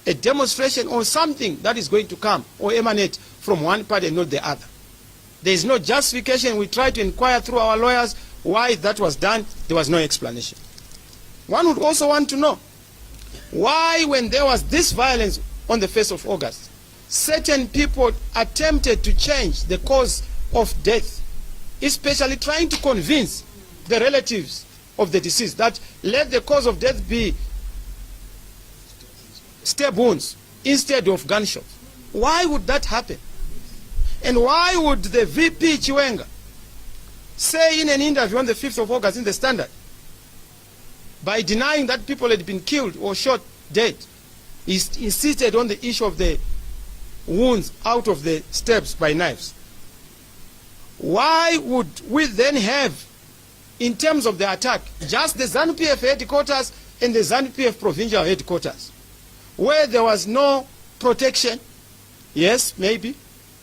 [SPEAKER 2] a demonstration or something that is going to come or emanate from one party and not the other. There is no justification. We tried to inquire through our lawyers why that was done. There was no explanation. One would also want to know why, when there was this violence on the 1st of August, certain people attempted to change the cause of death, especially trying to convince the relatives of the deceased that let the cause of death be stab wounds instead of gunshots. Why would that happen? And why would the VP Chiwenga say in an interview on the 5th of August in the Standard, by denying that people had been killed or shot dead, he insisted on the issue of the wounds out of the stabs by knives? Why would we then have, in terms of the attack, just the ZANU-PF headquarters and the ZANU-PF provincial headquarters, where there was no protection? Yes, maybe,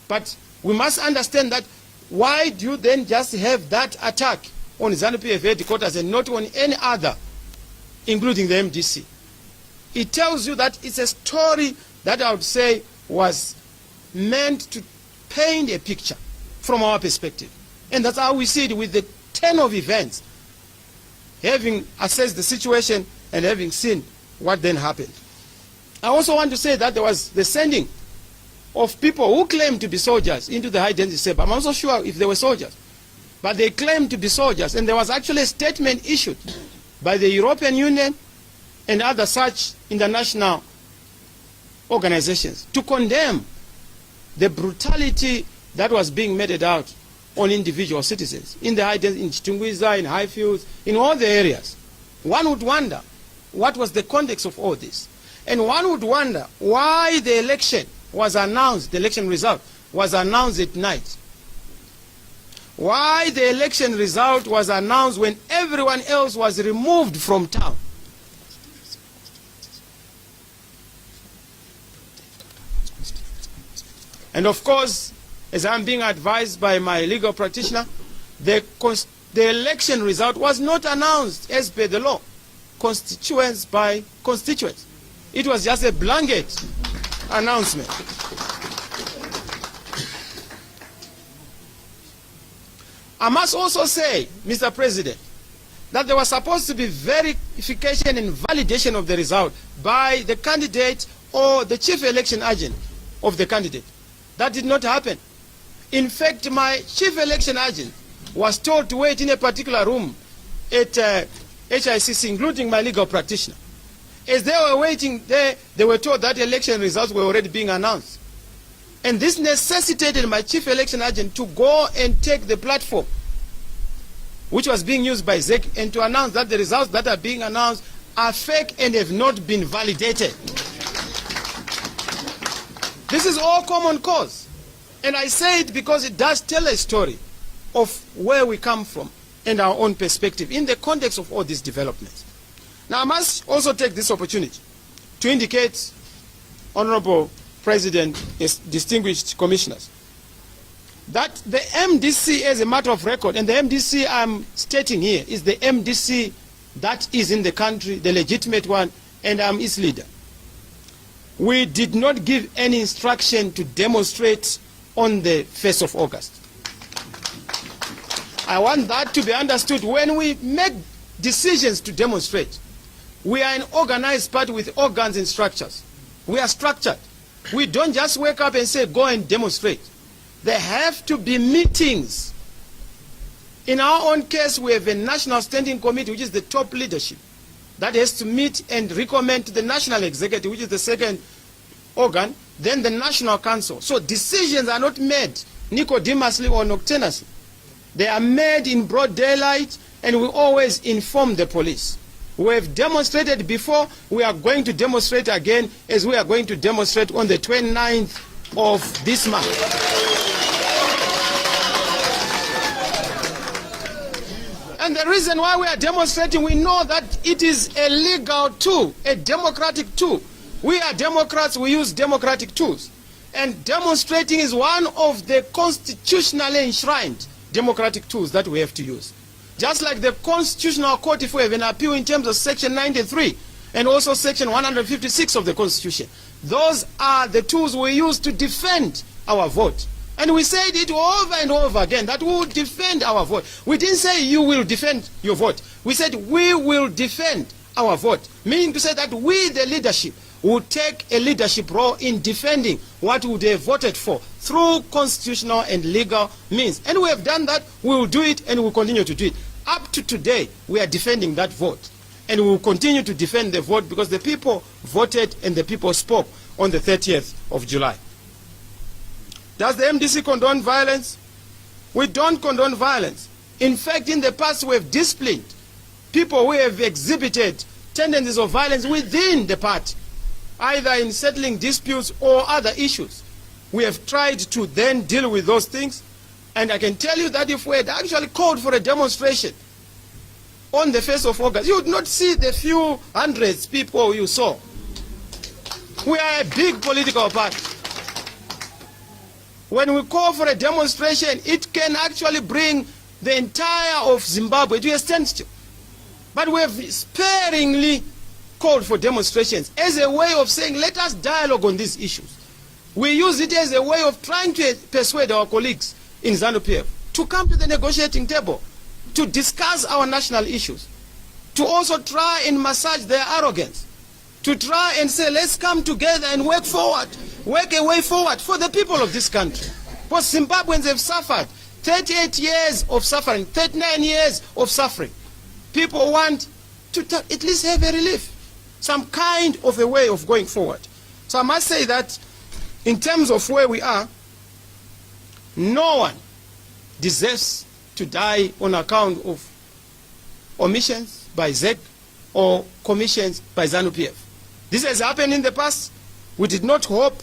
[SPEAKER 2] but we must understand that why do you then just have that attack on ZANU-PF headquarters and not on any other, including the MDC? It tells you that it's a story that I would say was meant to paint a picture from our perspective. And that's how we see it with the 10 of events, having assessed the situation and having seen what then happened. I also want to say that there was the sending of people who claimed to be soldiers into the high-density suburb. I'm also sure if they were soldiers, but they claimed to be soldiers, and there was actually a statement issued by the European Union and other such international organizations to condemn the brutality that was being meted out on individual citizens in the high-density, in Chitungwiza, in Highfields, in all the areas. One would wonder what was the context of all this. And one would wonder why the election was announced, the election result was announced at night. Why the election result was announced when everyone else was removed from town. And of course, as I'm being advised by my legal practitioner, the election result was not announced as per the law, constituents by constituents. It was just a blanket announcement. I must also say, Mr. President, that there was supposed to be verification and validation of the result by the candidate or the chief election agent of the candidate. That did not happen. In fact, my chief election agent was told to wait in a particular room at HICC, including my legal practitioner. As they were waiting there, they were told that election results were already being announced. And this necessitated my chief election agent to go and take the platform which was being used by ZEC and to announce that the results that are being announced are fake and have not been validated. This is all common cause. And I say it because it does tell a story of where we come from and our own perspective in the context of all these developments. Now, I must also take this opportunity to indicate, Honorable President, distinguished commissioners, that the MDC, as a matter of record, and the MDC I'm stating here is the MDC that is in the country, the legitimate one, and I'm its leader. We did not give any instruction to demonstrate on the 1st of August. I want that to be understood. When we make decisions to demonstrate, we are an organized party with organs and structures. We are structured. We don't just wake up and say, go and demonstrate. There have to be meetings. In our own case, we have a National Standing Committee, which is the top leadership, that has to meet and recommend to the National Executive, which is the second organ, then the National Council. So decisions are not made nicodemously or nocturnously. They are made in broad daylight, and we always inform the police. We have demonstrated before, we are going to demonstrate again, as we are going to demonstrate on the 29th of this month. And the reason why we are demonstrating, we know that it is a legal tool, a democratic tool. We are Democrats, we use democratic tools. And demonstrating is one of the constitutionally enshrined democratic tools that we have to use. Just like the Constitutional Court, if we have an appeal in terms of Section 93 and also Section 156 of the Constitution, those are the tools we use to defend our vote. And we said it over and over again, that we will defend our vote. We didn't say you will defend your vote. We said we will defend our vote, meaning to say that we, the leadership, will take a leadership role in defending what we would have voted for through constitutional and legal means. And we have done that, we will do it, and we will continue to do it. Up to today, we are defending that vote. And we will continue to defend the vote because the people voted and the people spoke on the 30th of July. Does the MDC condone violence? We don't condone violence. In fact, in the past, we have disciplined people who have exhibited tendencies of violence within the party, either in settling disputes or other issues. We have tried to then deal with those things. And I can tell you that if we had actually called for a demonstration on the 1st of August, you would not see the few hundreds people you saw. We are a big political party. When we call for a demonstration, it can actually bring the entire of Zimbabwe to a standstill. But we have sparingly called for demonstrations as a way of saying, let us dialogue on these issues. We use it as a way of trying to persuade our colleagues in ZANU-PF to come to the negotiating table, to discuss our national issues, to also try and massage their arrogance, to try and say, let's come together and work forward, work a way forward for the people of this country. Because Zimbabweans have suffered 38 years of suffering, 39 years of suffering. People want to at least have a relief, some kind of a way of going forward. So I must say that in terms of where we are, no one deserves to die on account of omissions by ZEC or commissions by ZANU-PF. This has happened in the past. We did not hope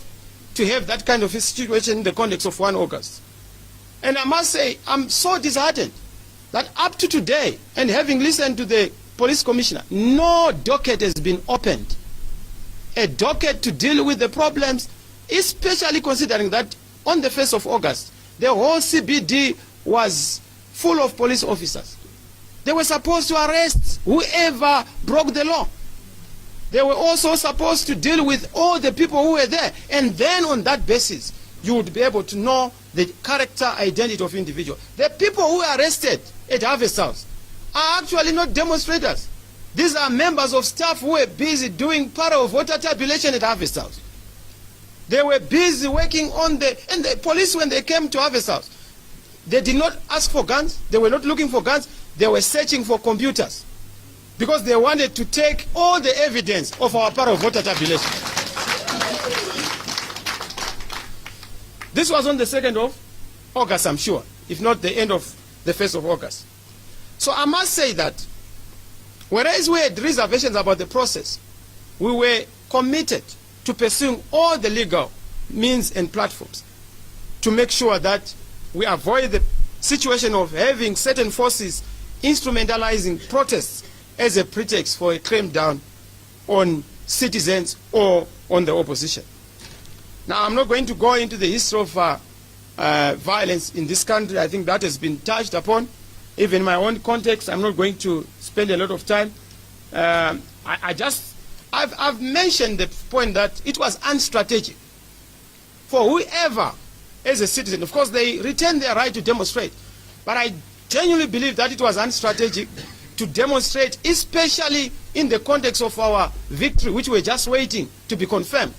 [SPEAKER 2] to have that kind of a situation in the context of 1 August. And I must say, I'm so disheartened that up to today, and having listened to the police commissioner, no docket has been opened. A docket to deal with the problems, especially considering that on the 1st of August, the whole CBD was full of police officers. They were supposed to arrest whoever broke the law. They were also supposed to deal with all the people who were there. And then on that basis, you would be able to know the character identity of individuals. The people who are arrested at Harvest House are actually not demonstrators. These are members of staff who were busy doing para of voter tabulation at Harvest House. They were busy working on and the police, when they came to Harvest House, they did not ask for guns. They were not looking for guns. They were searching for computers because they wanted to take all the evidence of our para of voter tabulation. This was on the 2nd of August, I'm sure, if not the end of the 1st of August. So I must say that whereas we had reservations about the process, we were committed to pursuing all the legal means and platforms to make sure that we avoid the situation of having certain forces instrumentalizing protests as a pretext for a clampdown on citizens or on the opposition. Now, I'm not going to go into the history of violence in this country. I think that has been touched upon. Even in my own context, I'm not going to spend a lot of time. I've mentioned the point that it was unstrategic for whoever, as a citizen. Of course, they retain their right to demonstrate, but I genuinely believe that it was unstrategic to demonstrate, especially in the context of our victory, which we're just waiting to be confirmed.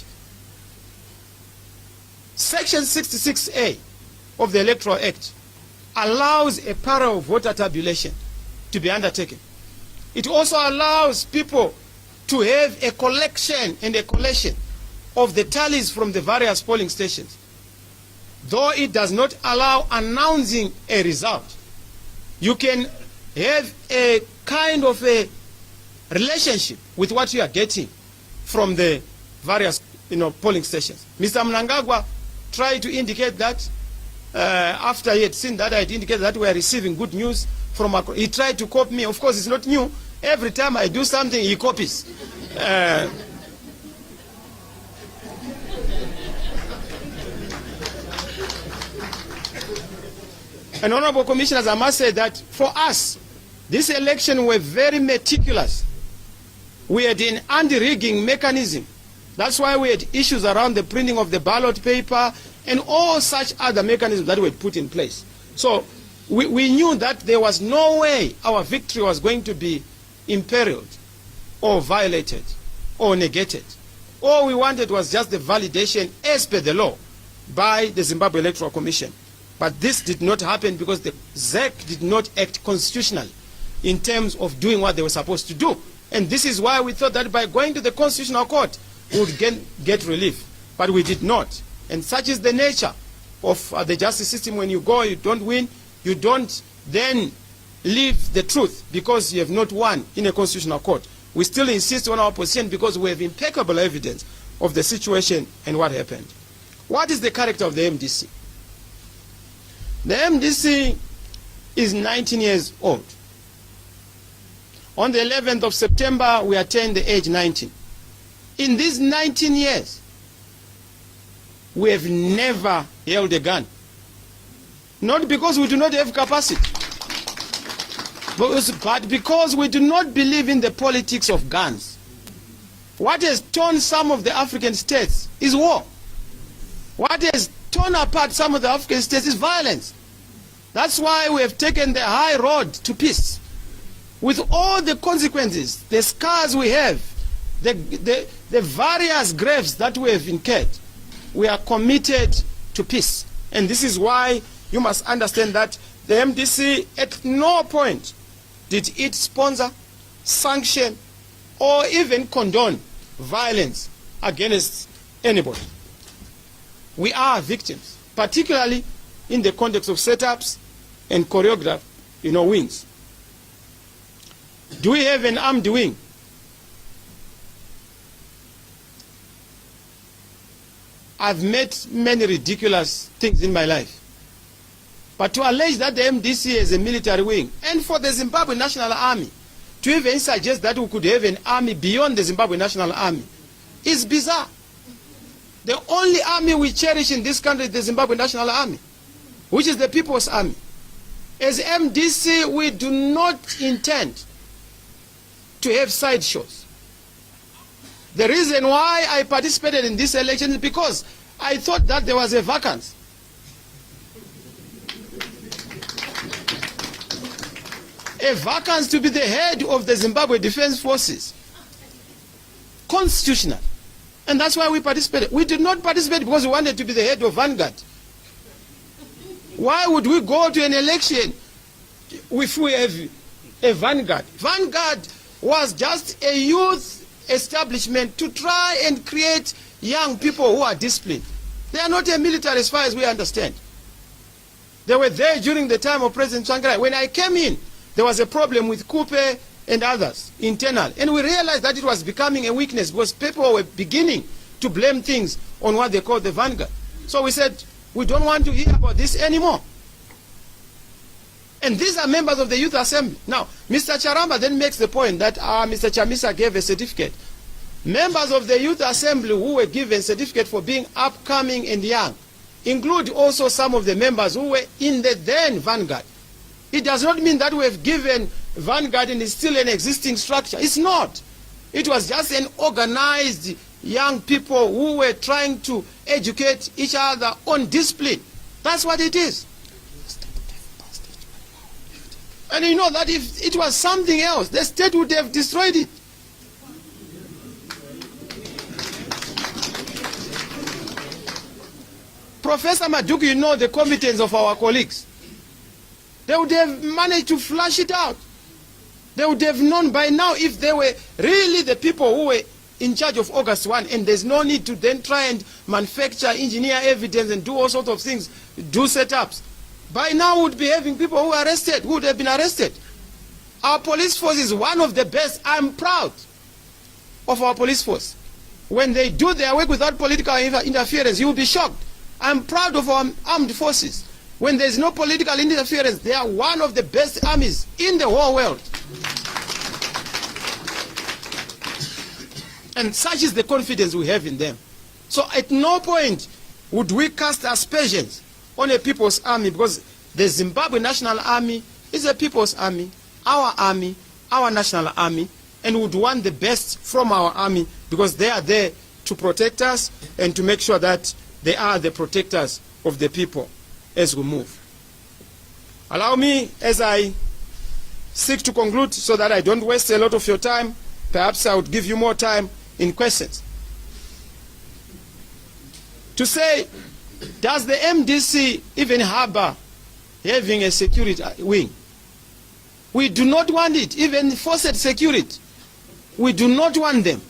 [SPEAKER 2] Section 66A of the Electoral Act allows a para of voter tabulation to be undertaken. It also allows people to have a collection and a collation of the tallies from the various polling stations, though it does not allow announcing a result. You can have a kind of a relationship with what you are getting from the various polling stations. Mr. Mnangagwa tried to indicate that after he had seen that I had indicated that we are receiving good news from Macron. He tried to copy me. Of course, it's not new. Every time I do something, he copies. And honorable commissioners, I must say that for us, this election were very meticulous. We had an anti-rigging mechanism. That's why we had issues around the printing of the ballot paper and all such other mechanisms that were put in place. So we knew that there was no way our victory was going to be imperiled or violated or negated. All we wanted was just the validation as per the law by the Zimbabwe Electoral Commission. But this did not happen because the ZEC did not act constitutionally in terms of doing what they were supposed to do. And this is why we thought that by going to the Constitutional Court, we would get relief. But we did not. And such is the nature of the justice system. When you go, you don't win, you don't then leave the truth because you have not won in a Constitutional Court. We still insist on our position because we have impeccable evidence of the situation and what happened. What is the character of the MDC? The MDC is 19 years old. On the 11th of September, we attained the age 19. In these 19 years, we have never held a gun. Not because we do not have capacity, but because we do not believe in the politics of guns. What has torn some of the African states is war. What has torn apart some of the African states is violence. That's why we have taken the high road to peace. With all the consequences, the scars we have, the various graves that we have incurred, we are committed to peace. And this is why you must understand that the MDC at no point did it sponsor, sanction, or even condone violence against anybody. We are victims, particularly in the context of setups and choreographed, wings. Do we have an armed wing? I've met many ridiculous things in my life. But to allege that the MDC is a military wing, and for the Zimbabwe National Army to even suggest that we could have an army beyond the Zimbabwe National Army is bizarre. The only army we cherish in this country is the Zimbabwe National Army, which is the People's Army. As MDC, we do not intend to have sideshows. The reason why I participated in this election is because I thought that there was a vacancy. a vacancy to be the head of the Zimbabwe Defense Forces. Constitutional. And that's why we participated. We did not participate because we wanted to be the head of Vanguard. Why would we go to an election if we have a Vanguard? Vanguard was just a youth establishment to try and create young people who are disciplined. They are not a military as far as we understand. They were there during the time of President Tsvangirai. When I came in, there was a problem with Kupe and others, internal. And we realized that it was becoming a weakness because people were beginning to blame things on what they call the Vanguard. So we said, we don't want to hear about this anymore. And these are members of the Youth Assembly. Now, Mr. Charamba then makes the point that Mr. Chamisa gave a certificate. Members of the Youth Assembly who were given certificate for being upcoming and young include also some of the members who were in the then Vanguard. It does not mean that we have given Vanguard and it's still an existing structure. It's not. It was just an organized young people who were trying to educate each other on discipline. That's what it is. And you know that if it was something else, the state would have destroyed it. Professor Maduku, you know the competence of our colleagues. They would have managed to flush it out. They would have known by now if they were really the people who were in charge of August 1, and there's no need to then try and manufacture, engineer evidence and do all sorts of things, do setups. By now we would be having people who are arrested, who would have been arrested. Our police force is one of the best. I'm proud of our police force. When they do their work without political interference, you will be shocked. I'm proud of our armed forces. When there's no political interference, they are one of the best armies in the whole world. And such is the confidence we have in them. So at no point would we cast aspersions on a people's army, because the Zimbabwe National Army is a people's army, our national army, and would want the best from our army because they are there to protect us and to make sure that they are the protectors of the people as we move. Allow me, as I seek to conclude so that I don't waste a lot of your time, perhaps I would give you more time in questions, to say, does the MDC even harbor having a security wing? We do not want it, even forced security. We do not want them.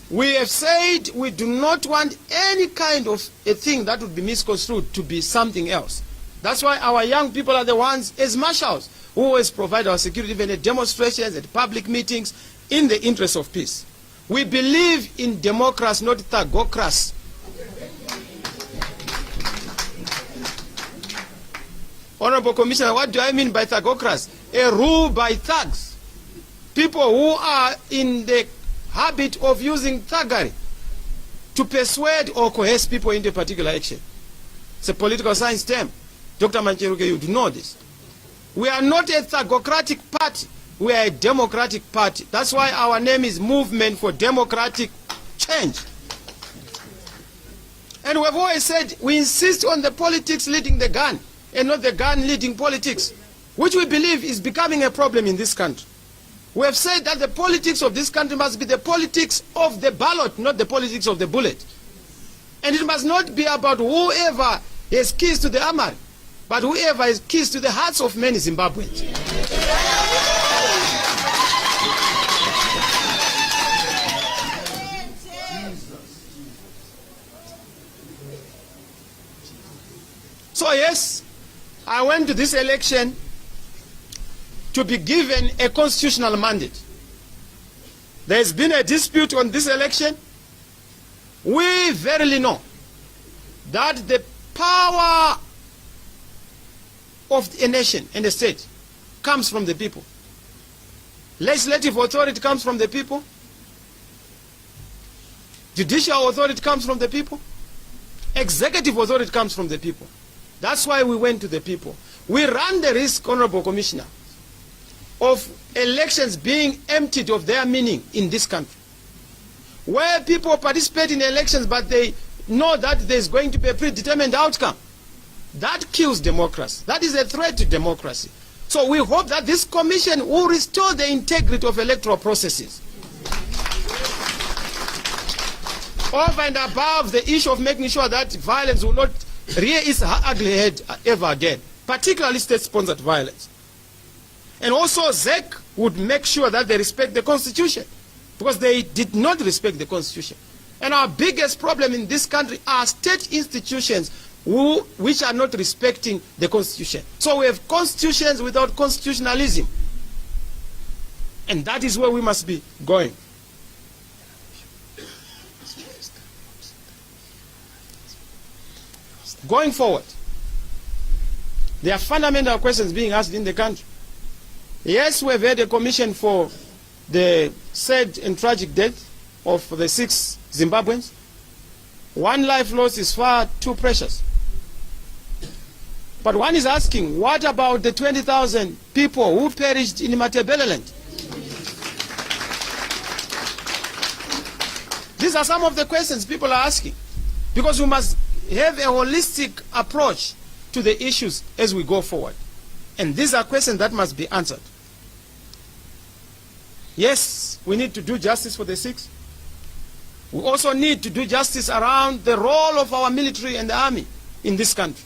[SPEAKER 2] We have said we do not want any kind of a thing that would be misconstrued to be something else. That's why our young people are the ones, as marshals, who always provide our security, even at demonstrations, at public meetings, in the interest of peace. We believe in democracy, not thugocracy. Honorable Commissioner, what do I mean by thugocracy? A rule by thugs. People who are in the habit of using thuggery to persuade or coerce people into a particular action. It's a political science term. Dr. Mancheruke, you do know this. We are not a thugocratic party. We are a democratic party. That's why our name is Movement for Democratic Change. And we've always said we insist on the politics leading the gun and not the gun leading politics, which we believe is becoming a problem in this country. We have said that the politics of this country must be the politics of the ballot, not the politics of the bullet. And it must not be about whoever has keys to the armory, but whoever has keys to the hearts of many Zimbabweans. So yes, I went to this election to be given a constitutional mandate. There has been a dispute on this election. We verily know that the power of a nation and a state comes from the people. Legislative authority comes from the people. Judicial authority comes from the people. Executive authority comes from the people. That's why we went to the people. We ran the risk, Honorable Commissioner, of elections being emptied of their meaning in this country, where people participate in elections but they know that there's going to be a predetermined outcome. That kills democracy. That is a threat to democracy. So we hope that this commission will restore the integrity of electoral processes. Over and above the issue of making sure that violence will not rear its ugly head ever again, particularly state-sponsored violence. And also ZEC would make sure that they respect the Constitution, because they did not respect the Constitution. And our biggest problem in this country are state institutions which are not respecting the Constitution. So we have constitutions without constitutionalism. And that is where we must be going. Going forward, there are fundamental questions being asked in the country. Yes, we have had a commission for the sad and tragic death of the 6 Zimbabweans. One life lost is far too precious. But one is asking, what about the 20,000 people who perished in Matabeleland? These are some of the questions people are asking, because we must have a holistic approach to the issues as we go forward. And these are questions that must be answered. Yes, we need to do justice for the 6. We also need to do justice around the role of our military and the army in this country.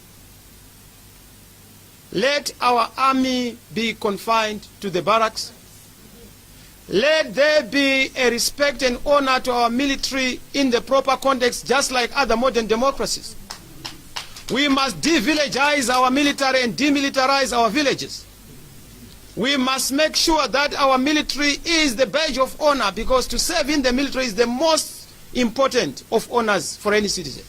[SPEAKER 2] Let our army be confined to the barracks. Let there be a respect and honor to our military in the proper context, just like other modern democracies. We must de-villagize our military and demilitarize our villages. We must make sure that our military is the badge of honor, because to serve in the military is the most important of honors for any citizen.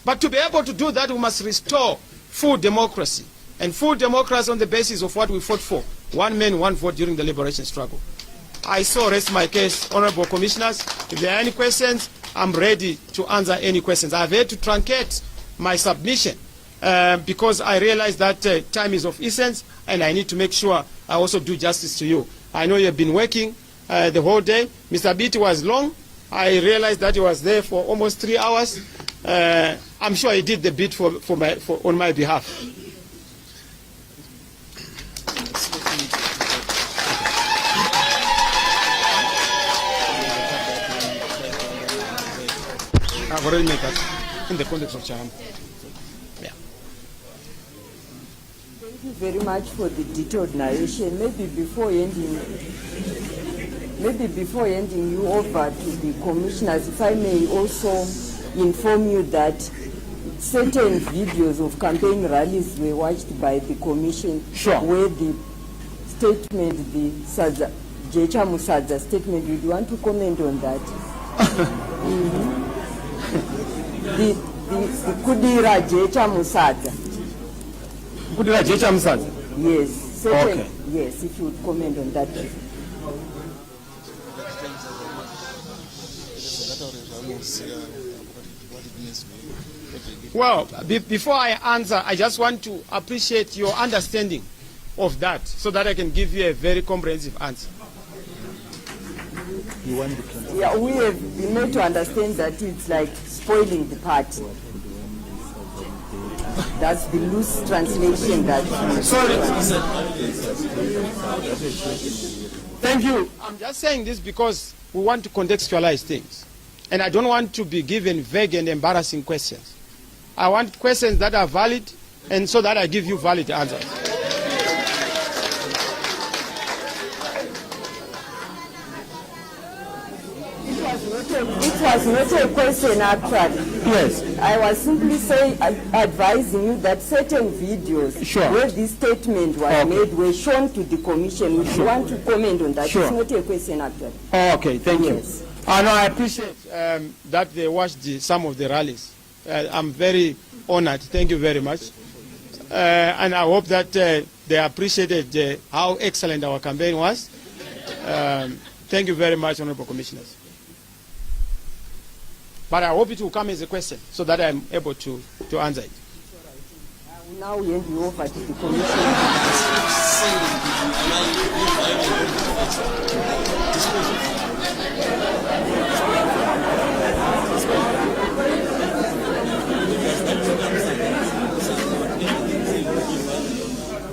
[SPEAKER 2] But to be able to do that, we must restore full democracy. And full democracy on the basis of what we fought for: one man, one vote during the liberation struggle. I so rest my case, honorable commissioners. If there are any questions, I'm ready to answer any questions. I've had to truncate my submission because I realize that time is of essence, and I need to make sure I also do justice to you. I know you've been working the whole day. Mr. Beatty was long. I realized that he was there for almost 3 hours. I'm sure he did the bit on my behalf. I've already made that in the context of CHAMISA. Yeah.
[SPEAKER 3] Thank you very much for the detailed narration. Maybe before handing you over to the commissioners, if I may also inform you that certain videos of campaign rallies were watched by the commission.
[SPEAKER 2] Sure.
[SPEAKER 3] Where the statement, the CHAMISA statement, would you want to comment on that? The Kudira CHAMISA.
[SPEAKER 2] Kudira CHAMISA?
[SPEAKER 3] Yes. Certain,
[SPEAKER 2] okay.
[SPEAKER 3] Yes, if you would comment on that.
[SPEAKER 2] Well, before I answer, I just want to appreciate your understanding of that, so that I can give you a very comprehensive answer.
[SPEAKER 3] Yeah, we have been made to understand that it's like spoiling the party. That's the loose translation that.
[SPEAKER 2] Sorry. Thank you. I'm just saying this because we want to contextualize things. And I don't want to be given vague and embarrassing questions. I want questions that are valid, and so that I give you valid answers.
[SPEAKER 3] It was not a question, actually.
[SPEAKER 2] Yes.
[SPEAKER 3] I was simply advising you that certain videos
[SPEAKER 2] Sure.
[SPEAKER 3] where this statement was made were shown to the commission. Would you want to comment on that?
[SPEAKER 2] Sure.
[SPEAKER 3] It's not a question, actually.
[SPEAKER 2] Oh, okay, thank
[SPEAKER 3] Yes.
[SPEAKER 2] you. No, I appreciate that they watched some of the rallies. I'm very honored. Thank you very much. And I hope that they appreciated how excellent our campaign was. Thank you very much, honorable commissioners. But I hope it will come as a question, so that I'm able to answer it.
[SPEAKER 3] I will now hand you over to the commission.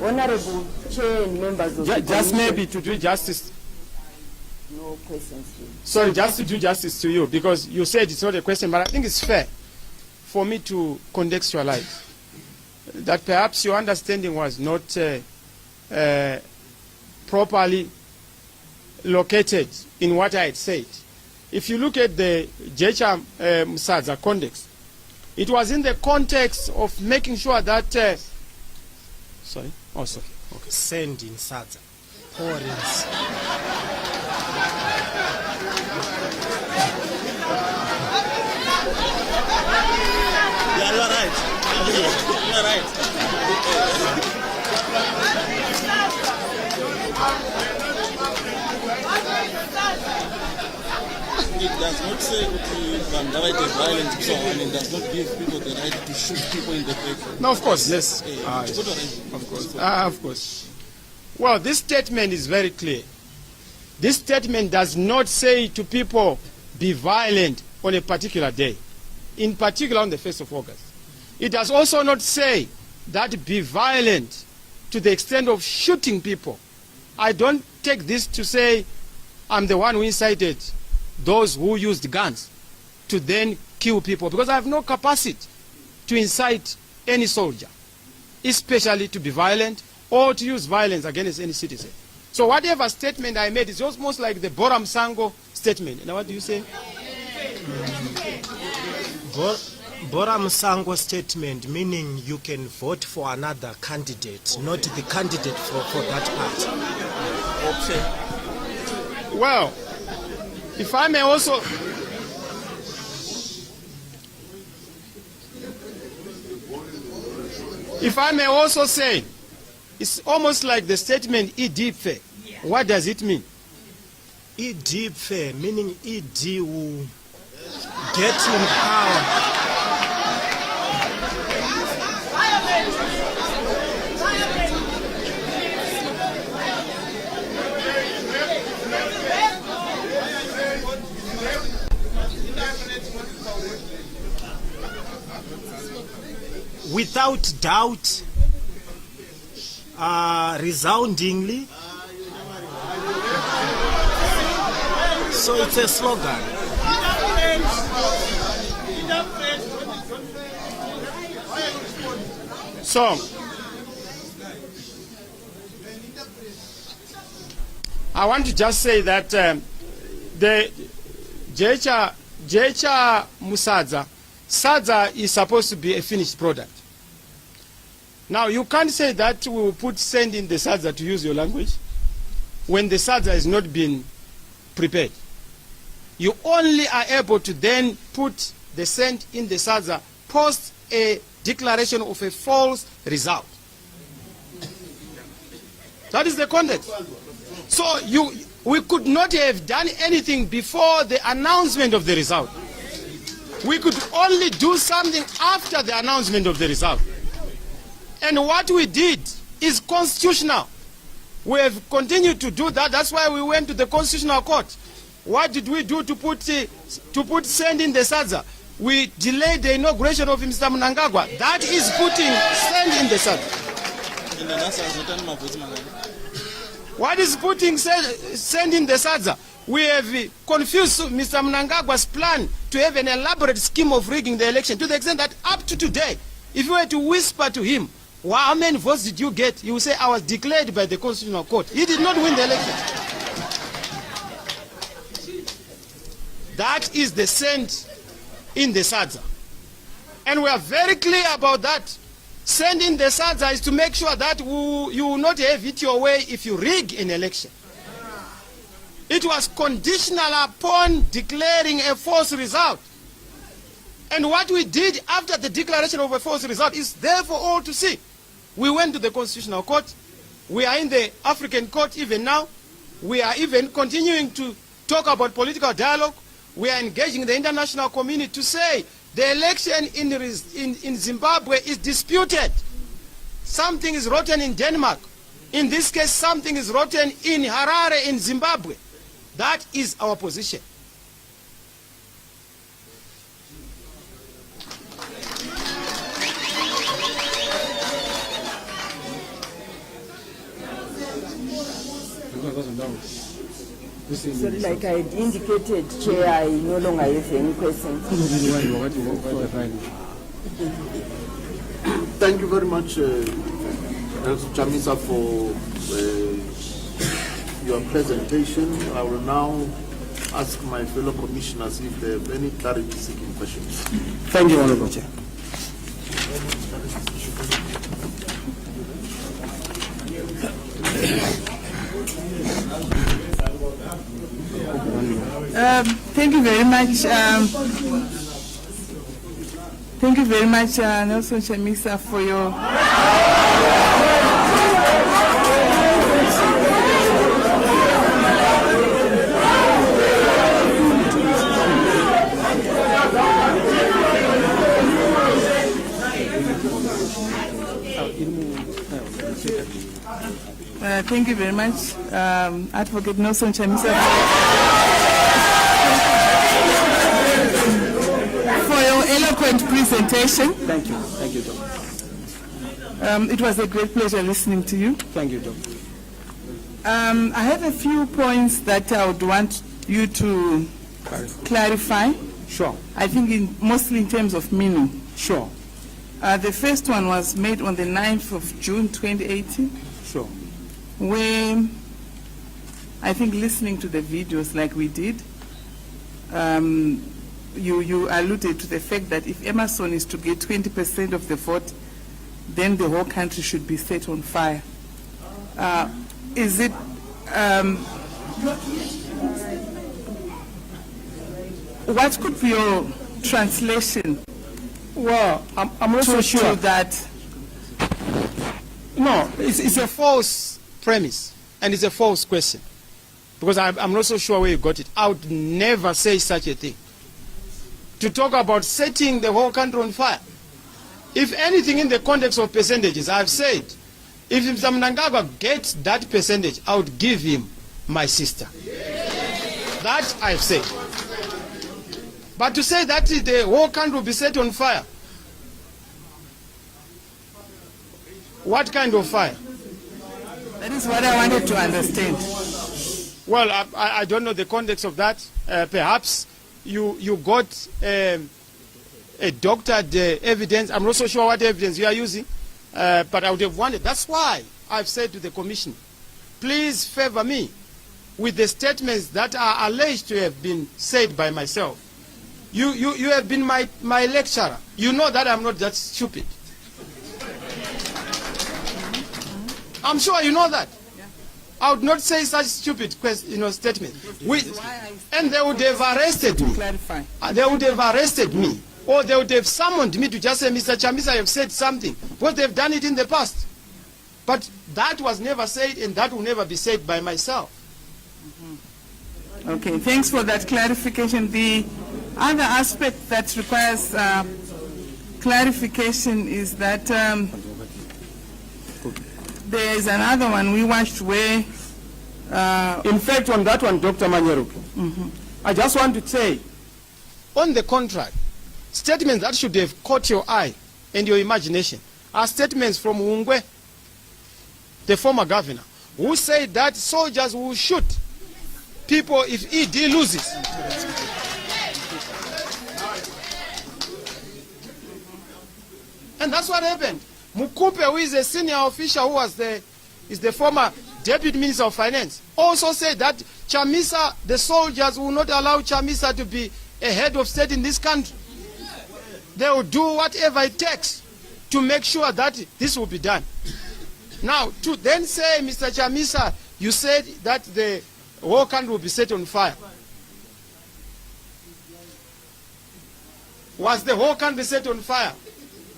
[SPEAKER 3] Honorable Chair and members of the
[SPEAKER 2] Just
[SPEAKER 3] commission.
[SPEAKER 2] maybe to do justice.
[SPEAKER 3] No questions here.
[SPEAKER 2] Sorry, just to do justice to you, because you said it's not a question, but I think it's fair for me to contextualize that perhaps your understanding was not properly located in what I had said. If you look at the CHAMISA context, it was in the context of making sure that sorry, oh sorry, okay.
[SPEAKER 1] Send in Sadza. Pourings.
[SPEAKER 5] Yeah, you are right. You are right. It does not say that right is violent so on, and it does not give people the right to shoot people in the face.
[SPEAKER 2] No, of course, yes. Of course. Well, this statement is very clear. This statement does not say to people, be violent on a particular day, in particular on the 1st of August. It does also not say that be violent to the extent of shooting people. I don't take this to say I'm the one who incited those who used guns to then kill people, because I have no capacity to incite any soldier, especially to be violent or to use violence against any citizen. So whatever statement I made is almost like the Bora Msango statement. Now what do you say?
[SPEAKER 1] Bora Msango statement, meaning you can vote for another candidate, not the candidate for that party.
[SPEAKER 2] Okay. Well, if I may also... If I may also say, it's almost like the statement EDP. What does it mean?
[SPEAKER 1] EDP, meaning ED will get in power. Without doubt, resoundingly. So it's a slogan.
[SPEAKER 2] So, I want to just say that the CHAMISA, Sadza is supposed to be a finished product. Now, you can't say that we will put sand in the Sadza, to use your language, when the Sadza has not been prepared. You only are able to then put the sand in the Sadza post a declaration of a false result. That is the context. So we could not have done anything before the announcement of the result. We could only do something after the announcement of the result. And what we did is constitutional. We have continued to do that. That's why we went to the Constitutional Court. What did we do to put sand in the Sadza? We delayed the inauguration of Mr. Mnangagwa. That is putting sand in the Sadza. What is putting sand in the Sadza? We have confused Mr. Mnangagwa's plan to have an elaborate scheme of rigging the election, to the extent that up to today, if you were to whisper to him, well, how many votes did you get? He will say, I was declared by the Constitutional Court. He did not win the election. That is the sand in the Sadza. And we are very clear about that. Sand in the Sadza is to make sure that you will not have it your way if you rig an election. It was conditional upon declaring a false result. And what we did after the declaration of a false result is there for all to see. We went to the Constitutional Court. We are in the African Court even now. We are even continuing to talk about political dialogue. We are engaging the international community to say the election in Zimbabwe is disputed. Something is rotten in Denmark. In this case, something is rotten in Harare in Zimbabwe. That is our position.
[SPEAKER 3] Sorry, like I had indicated, Chair, I no longer have any questions.
[SPEAKER 6] Thank you very much, CHAMISA, for your presentation. I will now ask my fellow commissioners if they have any clarity-seeking questions.
[SPEAKER 2] Thank you, Honorable Chair.
[SPEAKER 7] Thank you very much. Thank you very much, Nelson CHAMISA, for your. Thank you very much, Advocate Nelson CHAMISA, for your eloquent presentation.
[SPEAKER 2] Thank you. Thank you, Doctor.
[SPEAKER 7] It was a great pleasure listening to you.
[SPEAKER 2] Thank you, Doctor.
[SPEAKER 7] I have a few points that I would want you to clarify.
[SPEAKER 2] Sure.
[SPEAKER 7] I think mostly in terms of meaning.
[SPEAKER 2] Sure.
[SPEAKER 7] The first one was made on the 9th of June 2018.
[SPEAKER 2] Sure.
[SPEAKER 7] Where I think listening to the videos like we did, you alluded to the fact that if Emerson is to get 20% of the vote, then the whole country should be set on fire. Is it what could be your translation?
[SPEAKER 2] Well, I'm not so sure
[SPEAKER 7] that.
[SPEAKER 2] No, it's a false premise, and it's a false question, because I'm not so sure where you got it. I would never say such a thing. To talk about setting the whole country on fire. If anything, in the context of percentages, I've said, if Mr. Mnangagwa gets that percentage, I would give him my sister. That I've said. But to say that the whole country will be set on fire, what kind of fire?
[SPEAKER 7] That is what I wanted to understand.
[SPEAKER 2] Well, I don't know the context of that. Perhaps you got a doctored evidence. I'm not so sure what evidence you are using, but I would have wanted. That's why I've said to the Commission, please favor me with the statements that are alleged to have been said by myself. You have been my lecturer. You know that I'm not that stupid. I'm sure you know that. Yeah. I would not say such stupid statement. And they would have arrested me. They would have arrested me. Or they would have summoned me to just say, Mr. CHAMISA, you have said something. Because they've done it in the past. But that was never said, and that will never be said by myself.
[SPEAKER 7] Mm-hmm. Okay, thanks for that clarification. The other aspect that requires clarification is that there is another one we watched where...
[SPEAKER 2] in fact, on that one, Dr. Manyeruki, I just want to say, on the contrary, statements that should have caught your eye and your imagination are statements from Ungwe, the former governor, who said that soldiers will shoot people if ED loses. And that's what happened. Mukupe, who is a senior official who is the former Deputy Minister of Finance, also said that CHAMISA, the soldiers will not allow CHAMISA to be a head of state in this country. They will do whatever it takes to make sure that this will be done. Now, to then say, Mr. CHAMISA, you said that the whole country will be set on fire. Was the whole country set on fire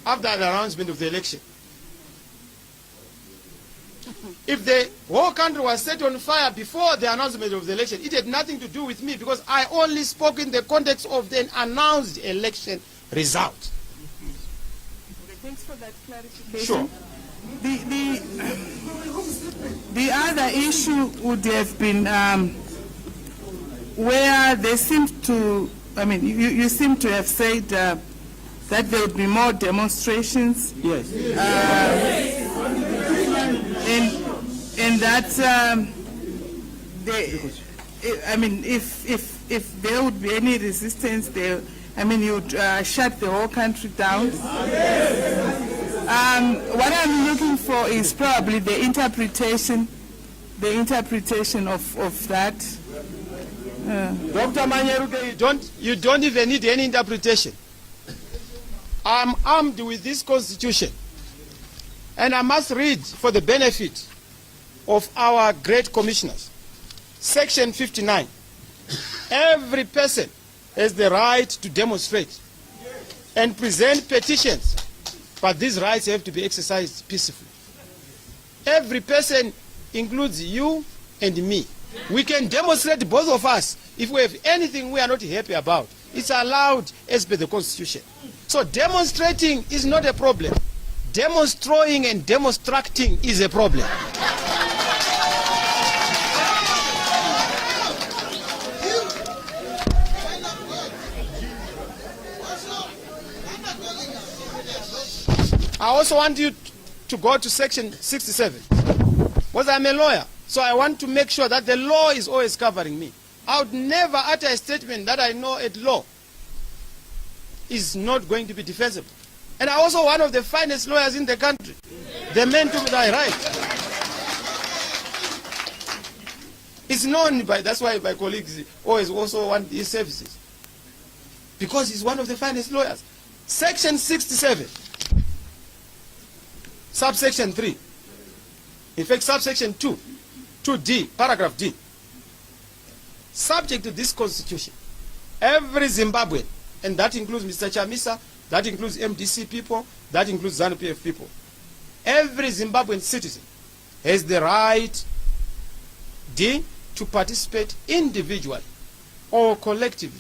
[SPEAKER 2] after the announcement of the election? If the whole country was set on fire before the announcement of the election, it had nothing to do with me, because I only spoke in the context of the announced election result.
[SPEAKER 7] Okay, thanks for that clarification.
[SPEAKER 2] Sure.
[SPEAKER 7] The other issue would have been where they seem to, you seem to have said that there would be more demonstrations.
[SPEAKER 2] Yes.
[SPEAKER 7] And that I mean, if there would be any resistance, there, I mean, you'd shut the whole country down. What I'm looking for is probably the interpretation of that.
[SPEAKER 2] Dr. Manyeruke, you don't even need any interpretation. I'm armed with this constitution, and I must read for the benefit of our great commissioners. Section 59. Every person has the right to demonstrate and present petitions, but these rights have to be exercised peacefully. Every person includes you and me. We can demonstrate, both of us, if we have anything we are not happy about. It's allowed as per the Constitution. So demonstrating is not a problem. Demonstrating and demonstrating is a problem. I also want you to go to section 67. Because I'm a lawyer, so I want to make sure that the law is always covering me. I would never utter a statement that I know at law is not going to be defensible. And I'm also one of the finest lawyers in the country. The man to my right. It's known by, that's why my colleagues always also want his services. Because he's one of the finest lawyers. Section 67. Subsection 3. In fact, subsection 2D, paragraph D. Subject to this constitution, every Zimbabwean, and that includes Mr. CHAMISA, that includes MDC people, that includes ZANU-PF people, every Zimbabwean citizen has the right, D, to participate individually or collectively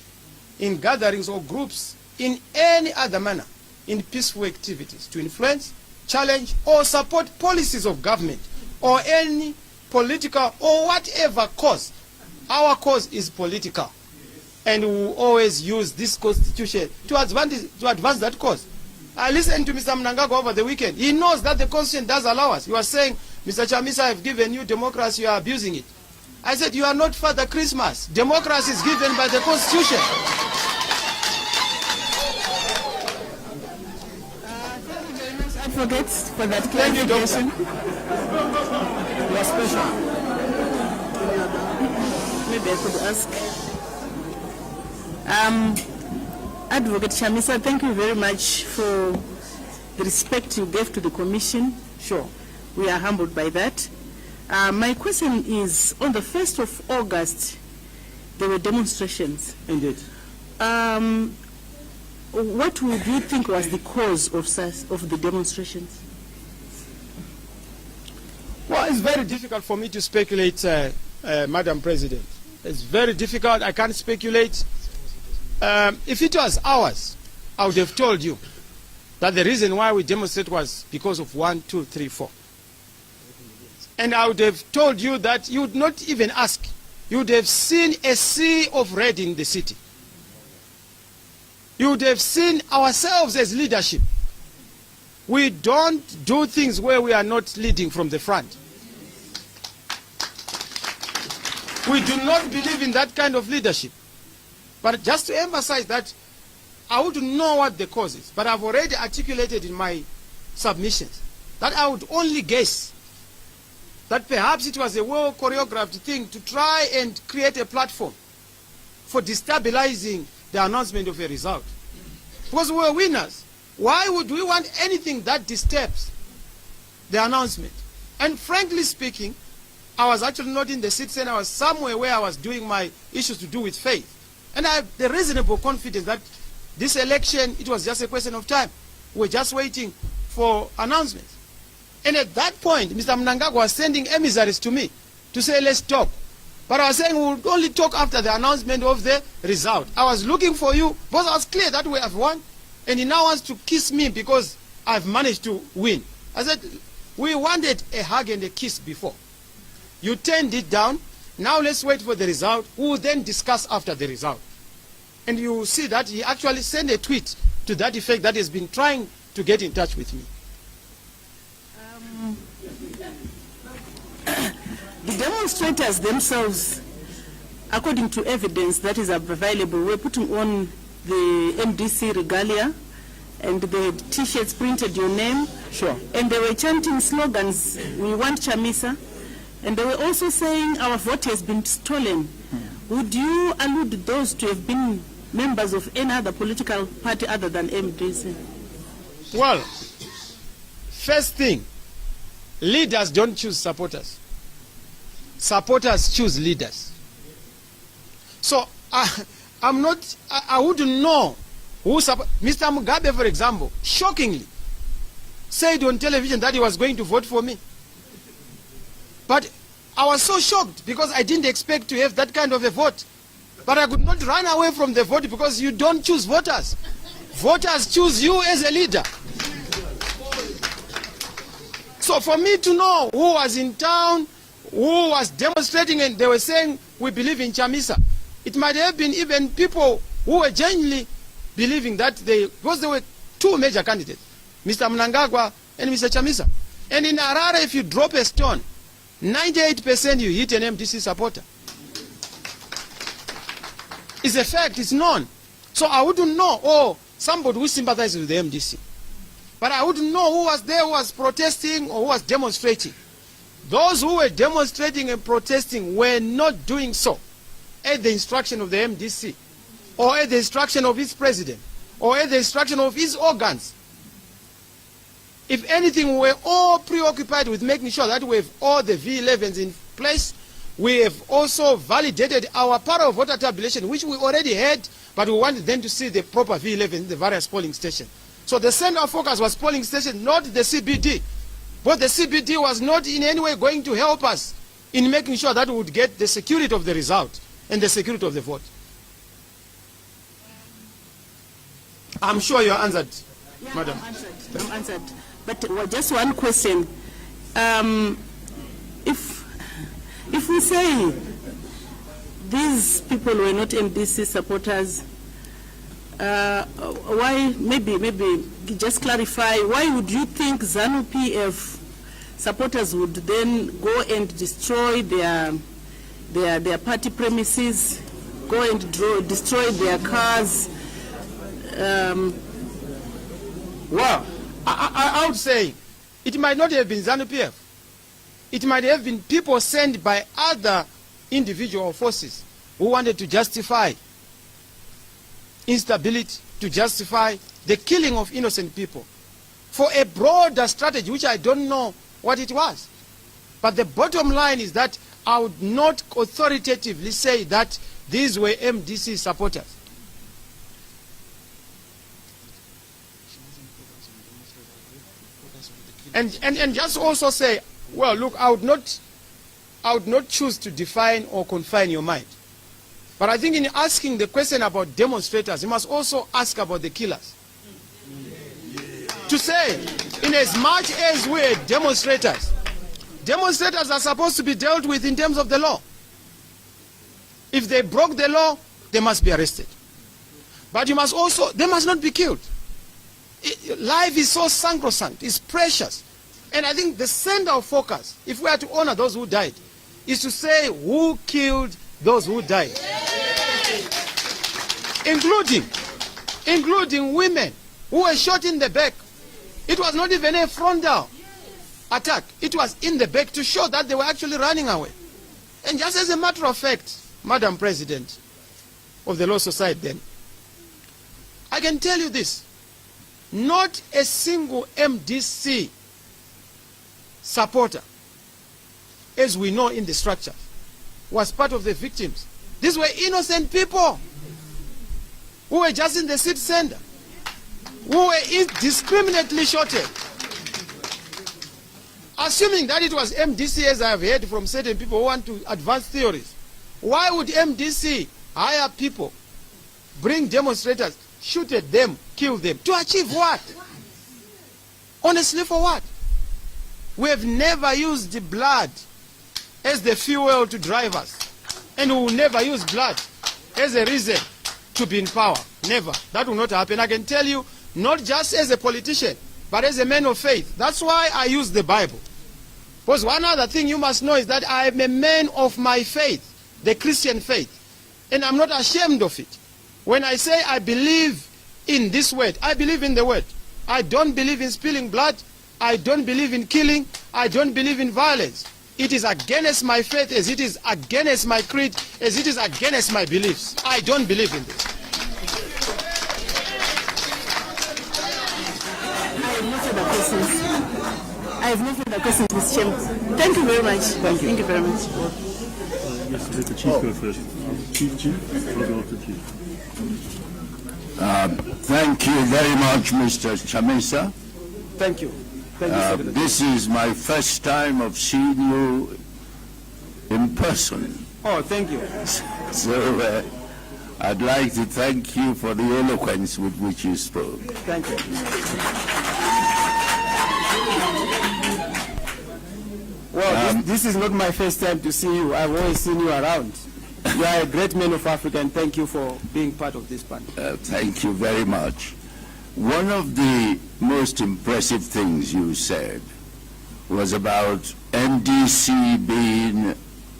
[SPEAKER 2] in gatherings or groups in any other manner in peaceful activities to influence, challenge, or support policies of government or any political or whatever cause. Our cause is political, and we will always use this constitution to advance that cause. I listened to Mr. Mnangagwa over the weekend. He knows that the constitution does allow us. You are saying, Mr. CHAMISA, I've given you democracy, you are abusing it. I said, you are not Father Christmas. Democracy is given by the constitution.
[SPEAKER 7] Advocates for that clarification.
[SPEAKER 2] You are special.
[SPEAKER 7] Maybe I could ask. Advocate CHAMISA, thank you very much for the respect you gave to the Commission. Sure, we are humbled by that. My question is, on the 1st of August, there were demonstrations.
[SPEAKER 2] Indeed.
[SPEAKER 7] What would you think was the cause of the demonstrations?
[SPEAKER 2] Well, it's very difficult for me to speculate, Madam President. It's very difficult. I can't speculate. If it was ours, I would have told you that the reason why we demonstrated was because of 1, 2, 3, 4. And I would have told you that you would not even ask. You would have seen a sea of red in the city. You would have seen ourselves as leadership. We don't do things where we are not leading from the front. We do not believe in that kind of leadership. But just to emphasize that, I would know what the cause is. But I've already articulated in my submissions that I would only guess that perhaps it was a well-choreographed thing to try and create a platform for destabilizing the announcement of a result. Because we were winners. Why would we want anything that disturbs the announcement? And frankly speaking, I was actually not in the city center. I was somewhere where I was doing my issues to do with faith. And I have the reasonable confidence that this election, it was just a question of time. We're just waiting for announcements. And at that point, Mr. Mnangagwa was sending emissaries to me to say, let's talk. But I was saying we would only talk after the announcement of the result. I was looking for you, because I was clear that we have won. And he now wants to kiss me because I've managed to win. I said, we wanted a hug and a kiss before. You turned it down. Now let's wait for the result. We will then discuss after the result. And you will see that he actually sent a tweet to that effect that he has been trying to get in touch with me.
[SPEAKER 7] The demonstrators themselves, according to evidence that is available, we're putting on the MDC regalia, and they had T-shirts printed your name.
[SPEAKER 2] Sure.
[SPEAKER 7] And they were chanting slogans, "We want CHAMISA," and they were also saying our vote has been stolen. Would you allude those to have been members of any other political party other than MDC?
[SPEAKER 2] Well, first thing, leaders don't choose supporters. Supporters choose leaders. So I wouldn't know who support. Mr. Mugabe, for example, shockingly said on television that he was going to vote for me. But I was so shocked because I didn't expect to have that kind of a vote. But I could not run away from the vote because you don't choose voters. Voters choose you as a leader. So for me to know who was in town, who was demonstrating, and they were saying, "We believe in CHAMISA," it might have been even people who were genuinely believing that because there were two major candidates, Mr. Mnangagwa and Mr. CHAMISA. And in Harare, if you drop a stone, 98% you hit an MDC supporter. It's a fact, it's known. So I wouldn't know, somebody who sympathizes with the MDC. But I wouldn't know who was there, who was protesting or who was demonstrating. Those who were demonstrating and protesting were not doing so at the instruction of the MDC, or at the instruction of its president, or at the instruction of his organs. If anything, we're all preoccupied with making sure that we have all the V11s in place. We have also validated our parallel voter tabulation, which we already had, but we wanted them to see the proper V11 in the various polling stations. So the center of focus was polling station, not the CBD. But the CBD was not in any way going to help us in making sure that we would get the security of the result and the security of the vote. I'm sure you're answered,
[SPEAKER 7] Yeah,
[SPEAKER 2] Madam.
[SPEAKER 7] I'm answered. But just one question. If we say these people were not MDC supporters, why, maybe just clarify, why would you think ZANU-PF supporters would then go and destroy their party premises, go and destroy their cars?
[SPEAKER 2] Well, I would say it might not have been ZANU-PF. It might have been people sent by other individual forces who wanted to justify instability, to justify the killing of innocent people for a broader strategy, which I don't know what it was. But the bottom line is that I would not authoritatively say that these were MDC supporters. And just also say, well, look, I would not choose to define or confine your mind. But I think in asking the question about demonstrators, you must also ask about the killers. To say, in as much as we're demonstrators, demonstrators are supposed to be dealt with in terms of the law. If they broke the law, they must be arrested. But you must also, they must not be killed. Life is so sacrosanct, it's precious. And I think the center of focus, if we are to honor those who died, is to say who killed those who died. Including women who were shot in the back. It was not even a frontal attack. It was in the back to show that they were actually running away. And just as a matter of fact, Madam President of the Law Society then, I can tell you this. Not a single MDC supporter, as we know in the structure, was part of the victims. These were innocent people who were just in the city center, who were indiscriminately shot at. Assuming that it was MDC, as I have heard from certain people who want to advance theories, why would MDC hire people, bring demonstrators, shoot at them, kill them? To achieve what? Honestly, for what? We have never used the blood as the fuel to drive us. And we will never use blood as a reason to be in power. Never. That will not happen. I can tell you, not just as a politician, but as a man of faith. That's why I use the Bible. Because one other thing you must know is that I am a man of my faith, the Christian faith. And I'm not ashamed of it. When I say I believe in this word, I believe in the word. I don't believe in spilling blood. I don't believe in killing. I don't believe in violence. It is against my faith as it is against my creed, as it is against my beliefs. I don't believe in this.
[SPEAKER 7] I have no further questions. I have no further questions, Mr. Chairman. Thank you very much. Thank you very much.
[SPEAKER 6] Yes, let the chief go first. Chief, we'll go to chief.
[SPEAKER 8] Thank you very much, Mr. CHAMISA.
[SPEAKER 2] Thank you. Thank you, Secretary.
[SPEAKER 8] This is my first time of seeing you in person.
[SPEAKER 2] Oh, thank you.
[SPEAKER 8] So I'd like to thank you for the eloquence with which you spoke.
[SPEAKER 2] Thank you. Well, this is not my first time to see you. I've always seen you around. You are a great man of Africa, and thank you for being part of this panel.
[SPEAKER 8] Thank you very much. One of the most impressive things you said was about MDC being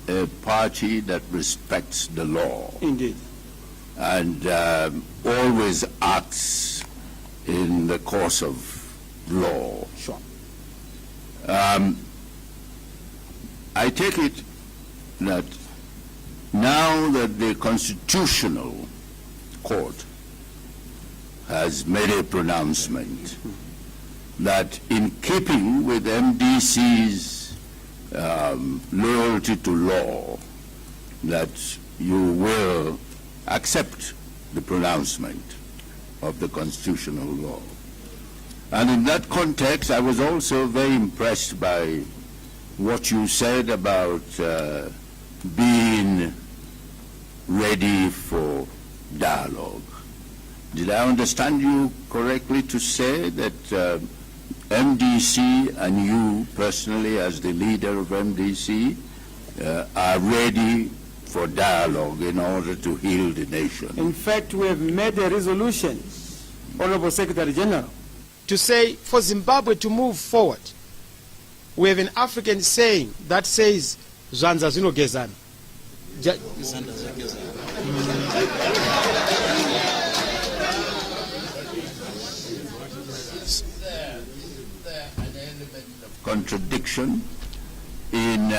[SPEAKER 8] a party that respects the law.
[SPEAKER 2] Indeed.
[SPEAKER 8] And always acts in the course of law.
[SPEAKER 2] Sure.
[SPEAKER 8] I take it that now that the Constitutional Court has made a pronouncement that in keeping with MDC's loyalty to law, that you will accept the pronouncement of the constitutional law. And in that context, I was also very impressed by what you said about being ready for dialogue. Did I understand you correctly to say that MDC and you personally as the leader of MDC are ready for dialogue in order to heal the nation?
[SPEAKER 2] In fact, we have made a resolution, Honorable Secretary General, to say for Zimbabwe to move forward. We have an African saying that says, Zwanza zinogezana.
[SPEAKER 8] Contradiction in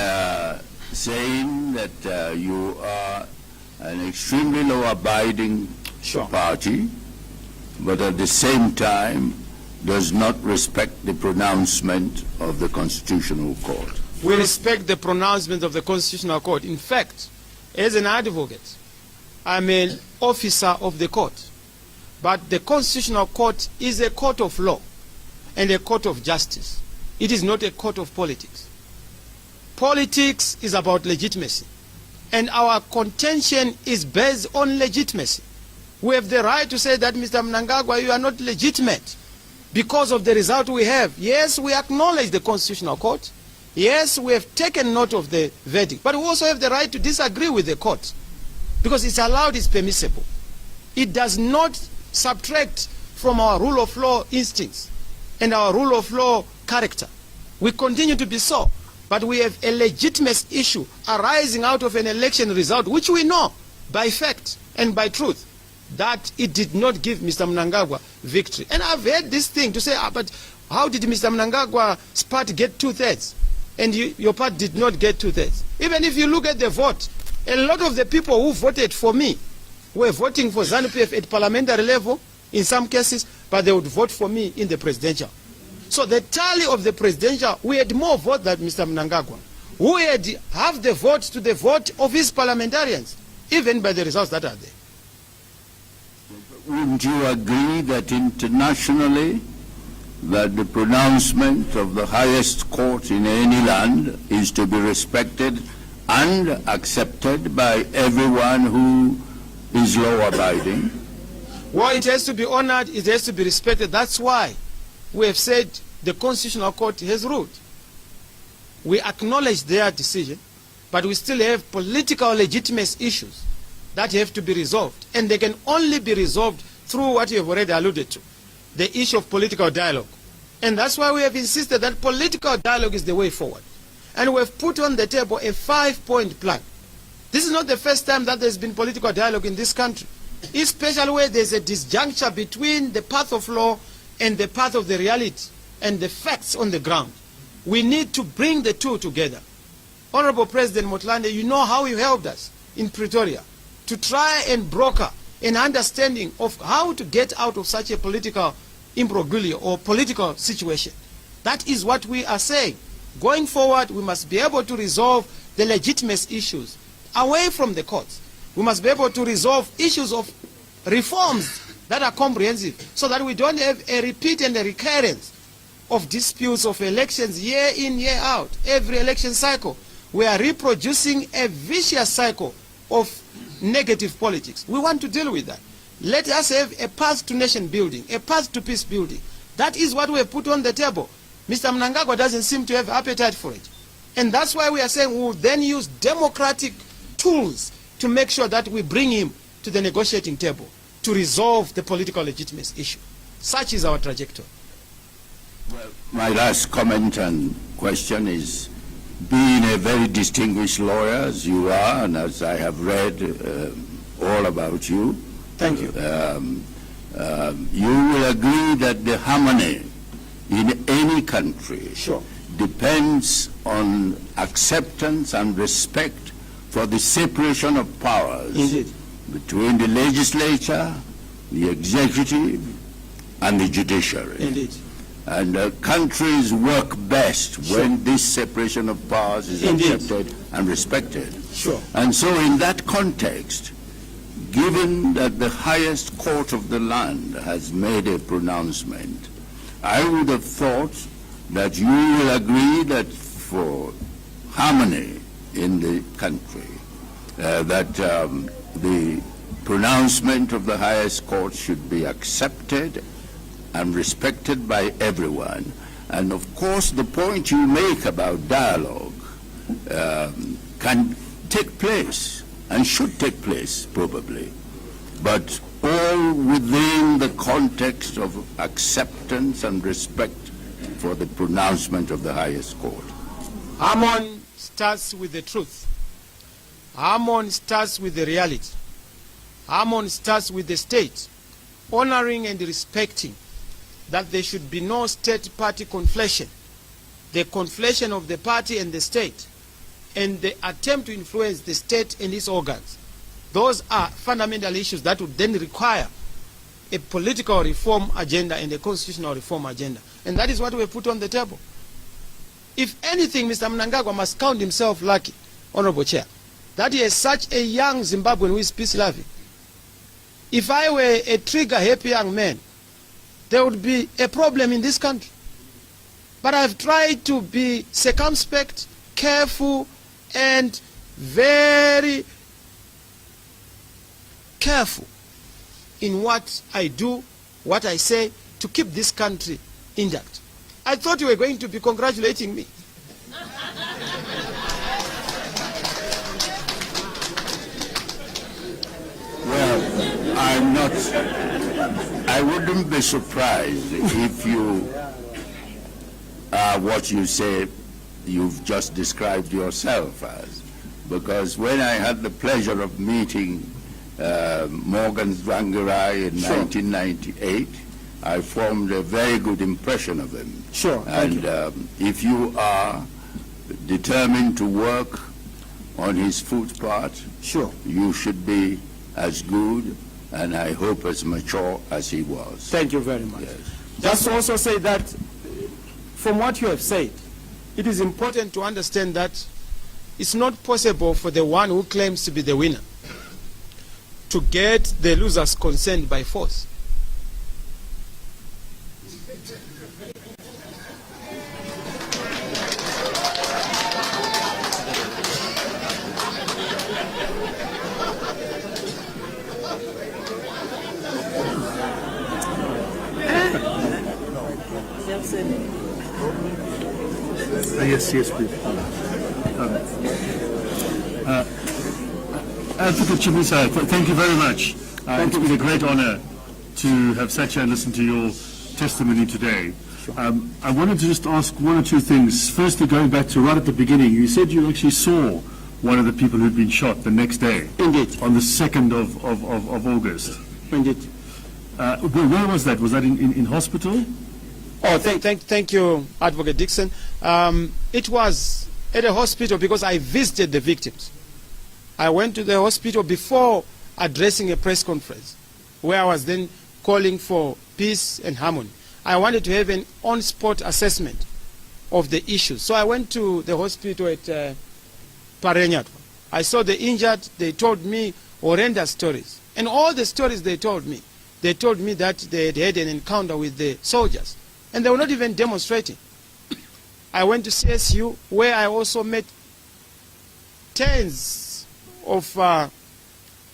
[SPEAKER 8] saying that you are an extremely law-abiding party, but at the same time does not respect the pronouncement of the Constitutional Court.
[SPEAKER 2] We respect the pronouncement of the Constitutional Court. In fact, as an advocate, I'm an officer of the court. But the Constitutional Court is a court of law and a court of justice. It is not a court of politics. Politics is about legitimacy. And our contention is based on legitimacy. We have the right to say that, Mr. Mnangagwa, you are not legitimate because of the result we have. Yes, we acknowledge the Constitutional Court. Yes, we have taken note of the verdict. But we also have the right to disagree with the court because it's allowed, it's permissible. It does not subtract from our rule of law instincts and our rule of law character. We continue to be so. But we have a legitimate issue arising out of an election result, which we know by fact and by truth that it did not give Mr. Mnangagwa victory. And I've heard this thing to say, but how did Mr. Mnangagwa's party get 2/3 and your party did not get 2/3? Even if you look at the vote, a lot of the people who voted for me were voting for ZANU-PF at parliamentary level in some cases, but they would vote for me in the presidential. So the tally of the presidential, we had more votes than Mr. Mnangagwa, who had half the votes to the vote of his parliamentarians, even by the results that are there.
[SPEAKER 8] Wouldn't you agree that internationally that the pronouncement of the highest court in any land is to be respected and accepted by everyone who is law-abiding?
[SPEAKER 2] Well, it has to be honored, it has to be respected. That's why we have said the Constitutional Court has ruled. We acknowledge their decision, but we still have political legitimate issues that have to be resolved. And they can only be resolved through what you have already alluded to, the issue of political dialogue. And that's why we have insisted that political dialogue is the way forward. And we have put on the table a 5-point plan This is not the first time that there's been political dialogue in this country, especially where there's a disjuncture between the path of law and the path of the reality and the facts on the ground. We need to bring the two together. Honorable President Motlane, you know how you helped us in Pretoria to try and broker an understanding of how to get out of such a political imbroglio or political situation. That is what we are saying. Going forward, we must be able to resolve the legitimate issues away from the courts. We must be able to resolve issues of reforms that are comprehensive so that we don't have a repeat and a recurrence of disputes of elections year in, year out. Every election cycle, we are reproducing a vicious cycle of negative politics. We want to deal with that. Let us have a path to nation building, a path to peace building. That is what we have put on the table. Mr. Mnangagwa doesn't seem to have appetite for it. And that's why we are saying we will then use democratic tools to make sure that we bring him to the negotiating table to resolve the political legitimacy issue. Such is our trajectory.
[SPEAKER 8] Well, my last comment and question is, being a very distinguished lawyer as you are, and as I have read all about you,
[SPEAKER 2] thank you.
[SPEAKER 8] You will agree that the harmony in any country depends on acceptance and respect for the separation of powers between the legislature, the executive, and the judiciary.
[SPEAKER 2] Indeed.
[SPEAKER 8] And countries work best when this separation of powers is accepted and respected. And so in that context, given that the highest court of the land has made a pronouncement, I would have thought that you will agree that for harmony in the country, that the pronouncement of the highest court should be accepted and respected by everyone. And of course, the point you make about dialogue can take place and should take place probably, but all within the context of acceptance and respect for the pronouncement of the highest court.
[SPEAKER 2] Harmony starts with the truth. Harmony starts with the reality. Harmony starts with the state, honoring and respecting that there should be no state-party conflation, the conflation of the party and the state, and the attempt to influence the state and its organs. Those are fundamental issues that would then require a political reform agenda and a constitutional reform agenda. And that is what we put on the table. If anything, Mr. Mnangagwa must count himself lucky, Honorable Chair, that he has such a young Zimbabwean who is peace-loving. If I were a trigger-happy young man, there would be a problem in this country. But I've tried to be circumspect, careful, and very careful in what I do, what I say, to keep this country intact. I thought you were going to be congratulating me.
[SPEAKER 8] Well, I'm not, I wouldn't be surprised if you are what you say you've just described yourself as, because when I had the pleasure of meeting Morgan Tsvangirai in 1998, I formed a very good impression of him. And if you are determined to work on his footpath, you should be as good and I hope as mature as he was.
[SPEAKER 2] Thank you very much.
[SPEAKER 8] Yes.
[SPEAKER 2] Just to also say that from what you have said, it is important to understand that it's not possible for the one who claims to be the winner to get the losers consent by force.
[SPEAKER 4] Yes, please. Advocate CHAMISA, thank you very much. It's been a great honor to have sat here and listened to your testimony today. I wanted to just ask one or two things. Firstly, going back to right at the beginning, you said you actually saw one of the people who'd been shot the next day.
[SPEAKER 2] Indeed.
[SPEAKER 4] On the 2nd of August.
[SPEAKER 2] Indeed.
[SPEAKER 4] Where was that? Was that in hospital?
[SPEAKER 2] Oh, thank you, Advocate Dixon. It was at a hospital because I visited the victims. I went to the hospital before addressing a press conference, where I was then calling for peace and harmony. I wanted to have an on-spot assessment of the issues. So I went to the hospital at Parenyatwa. I saw the injured. They told me horrendous stories. And all the stories they told me that they had an encounter with the soldiers. And they were not even demonstrating. I went to CSU, where I also met tens of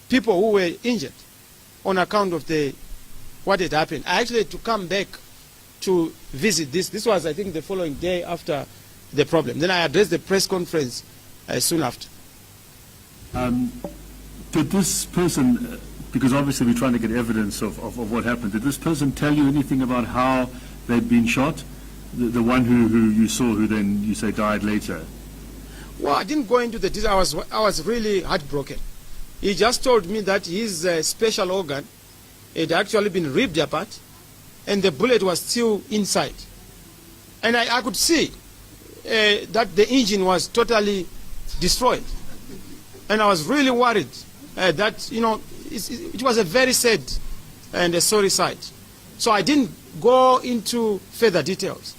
[SPEAKER 2] people who were injured on account of what had happened. I actually had to come back to visit this. This was, I think, the following day after the problem. Then I addressed the press conference soon after.
[SPEAKER 4] Did this person, because obviously we're trying to get evidence of what happened, did this person tell you anything about how they'd been shot? The one who you saw, who then you say died later?
[SPEAKER 2] Well, I didn't go into the details. I was really heartbroken. He just told me that his special organ had actually been ripped apart and the bullet was still inside. And I could see that the engine was totally destroyed. And I was really worried that, it was a very sad and a sorry sight. So I didn't go into further details,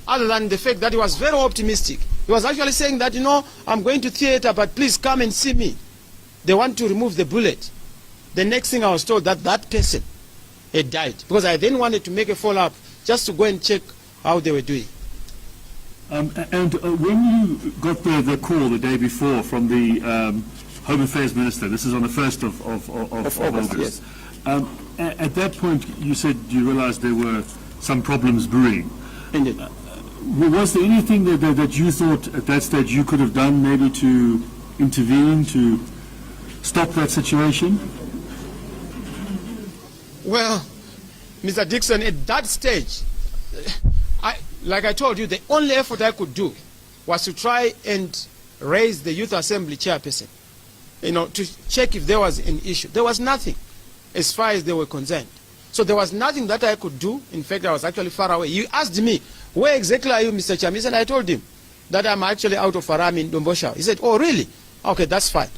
[SPEAKER 2] other than the fact that he was very optimistic. He was actually saying that, I'm going to theater, but please come and see me. They want to remove the bullet. The next thing I was told that person had died, because I then wanted to make a follow-up just to go and check how they were doing.
[SPEAKER 4] And when you got the call the day before from the Home Affairs Minister, this is on the 1st of August.
[SPEAKER 2] Yes.
[SPEAKER 4] At that point, you said you realized there were some problems brewing.
[SPEAKER 2] Indeed.
[SPEAKER 4] Was there anything that you thought at that stage you could have done, maybe to intervene, to stop that situation?
[SPEAKER 2] Well, Mr. Dixon, at that stage, like I told you, the only effort I could do was to try and raise the Youth Assembly chairperson, to check if there was an issue. There was nothing as far as they were concerned. So there was nothing that I could do. In fact, I was actually far away. He asked me, where exactly are you, Mr. CHAMISA? And I told him that I'm actually out of Farami in Dombosha. He said, oh, really? Okay, that's fine.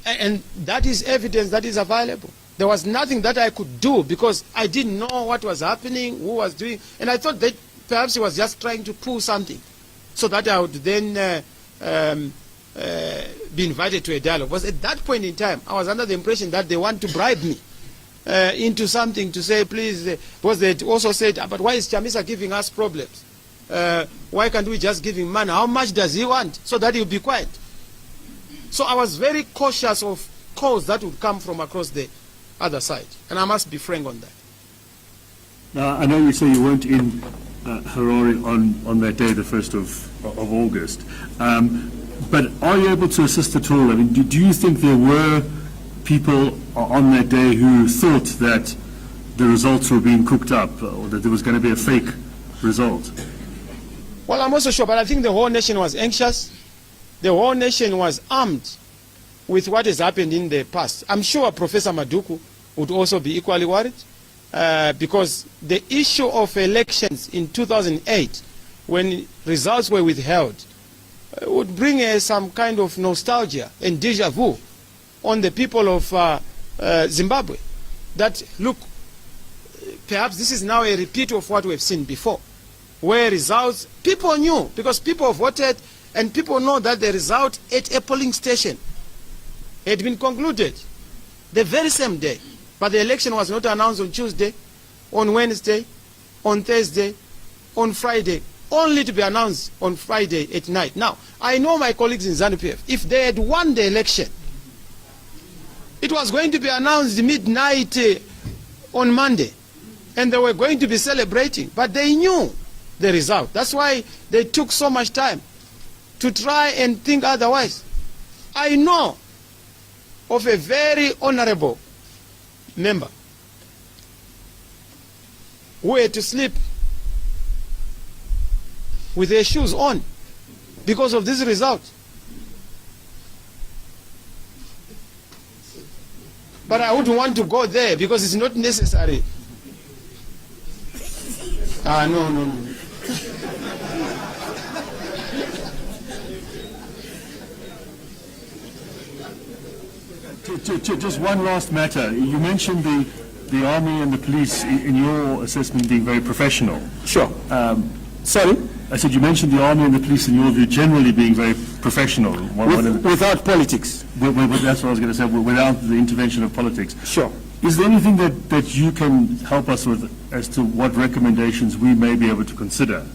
[SPEAKER 2] And that is evidence that is available. There was nothing that I could do because I didn't know what was happening, who was doing. And I thought that perhaps he was just trying to pull something so that I would then be invited to a dialogue. Because at that point in time, I was under the impression that they want to bribe me into something to say, please, because they also said, but why is CHAMISA giving us problems? Why can't we just give him money? How much does he want? So that he'll be quiet. So I was very cautious of calls that would come from across the other side. And I must be frank on that.
[SPEAKER 4] Now, I know you say you weren't in Harare on that day, the 1st of August. But are you able to assist at all? I mean, do you think there were people on that day who thought that the results were being cooked up or that there was going to be a fake result?
[SPEAKER 2] Well, I'm also sure, but I think the whole nation was anxious. The whole nation was armed with what has happened in the past. I'm sure Professor Maduku would also be equally worried because the issue of elections in 2008, when results were withheld, would bring some kind of nostalgia and deja vu on the people of Zimbabwe. That, look, perhaps this is now a repeat of what we've seen before, where results, people knew, because people voted, and people know that the result at a polling station had been concluded the very same day. But the election was not announced on Tuesday, on Wednesday, on Thursday, on Friday, only to be announced on Friday at night. Now, I know my colleagues in ZANU-PF, if they had won the election, it was going to be announced midnight on Monday, and they were going to be celebrating, but they knew the result. That's why they took so much time to try and think otherwise. I know of a very honorable member who had to sleep with their shoes on because of this result. But I wouldn't want to go there because it's not necessary. No.
[SPEAKER 4] Just one last matter. You mentioned the army and the police, in your assessment, being very professional.
[SPEAKER 2] Sure. Sorry?
[SPEAKER 4] I said you mentioned the army and the police, in your view, generally being very professional.
[SPEAKER 2] Without politics.
[SPEAKER 4] That's what I was going to say, without the intervention of politics.
[SPEAKER 2] Sure.
[SPEAKER 4] Is there anything that you can help us with as to what recommendations we may be able to consider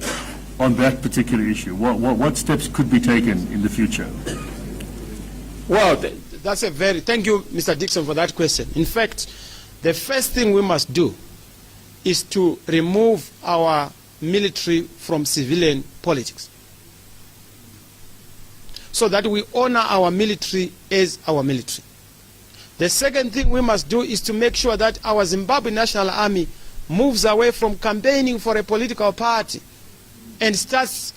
[SPEAKER 4] on that particular issue? What steps could be taken in the future?
[SPEAKER 2] Well, thank you, Mr. Dixon, for that question. In fact, the first thing we must do is to remove our military from civilian politics, so that we honor our military as our military. The second thing we must do is to make sure that our Zimbabwe National Army moves away from campaigning for a political party and starts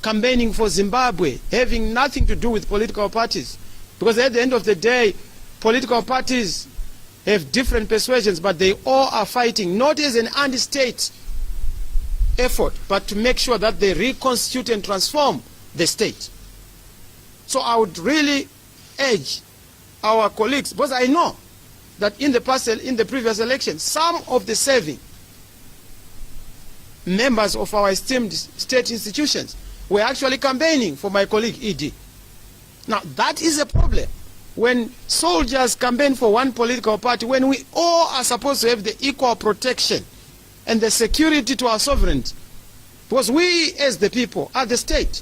[SPEAKER 2] campaigning for Zimbabwe, having nothing to do with political parties. Because at the end of the day, political parties have different persuasions, but they all are fighting, not as an anti-state effort, but to make sure that they reconstitute and transform the state. So I would really urge our colleagues, because I know that in the previous election, some of the serving members of our esteemed state institutions were actually campaigning for my colleague E.D. Now, that is a problem. When soldiers campaign for one political party, when we all are supposed to have the equal protection and the security to our sovereignty, because we as the people are the state,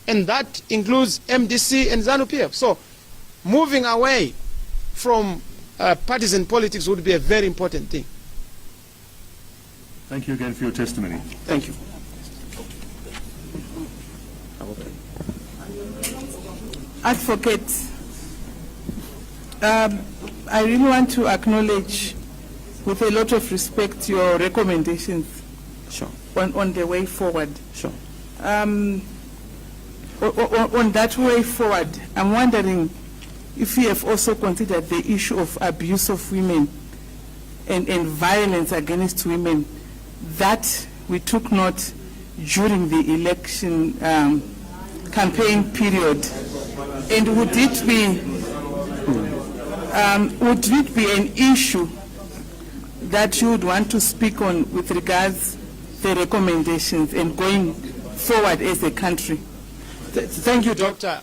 [SPEAKER 2] and that includes MDC and ZANU-PF. So moving away from partisan politics would be a very important thing.
[SPEAKER 4] Thank you again for your testimony.
[SPEAKER 2] Thank you.
[SPEAKER 7] Advocate, I really want to acknowledge with a lot of respect your recommendations.
[SPEAKER 2] Sure.
[SPEAKER 7] On the way forward.
[SPEAKER 2] Sure.
[SPEAKER 7] On that way forward, I'm wondering if you have also considered the issue of abuse of women and violence against women that we took note during the election campaign period. And would it be an issue that you would want to speak on with regards the recommendations and going forward as a country?
[SPEAKER 2] Thank you, Doctor.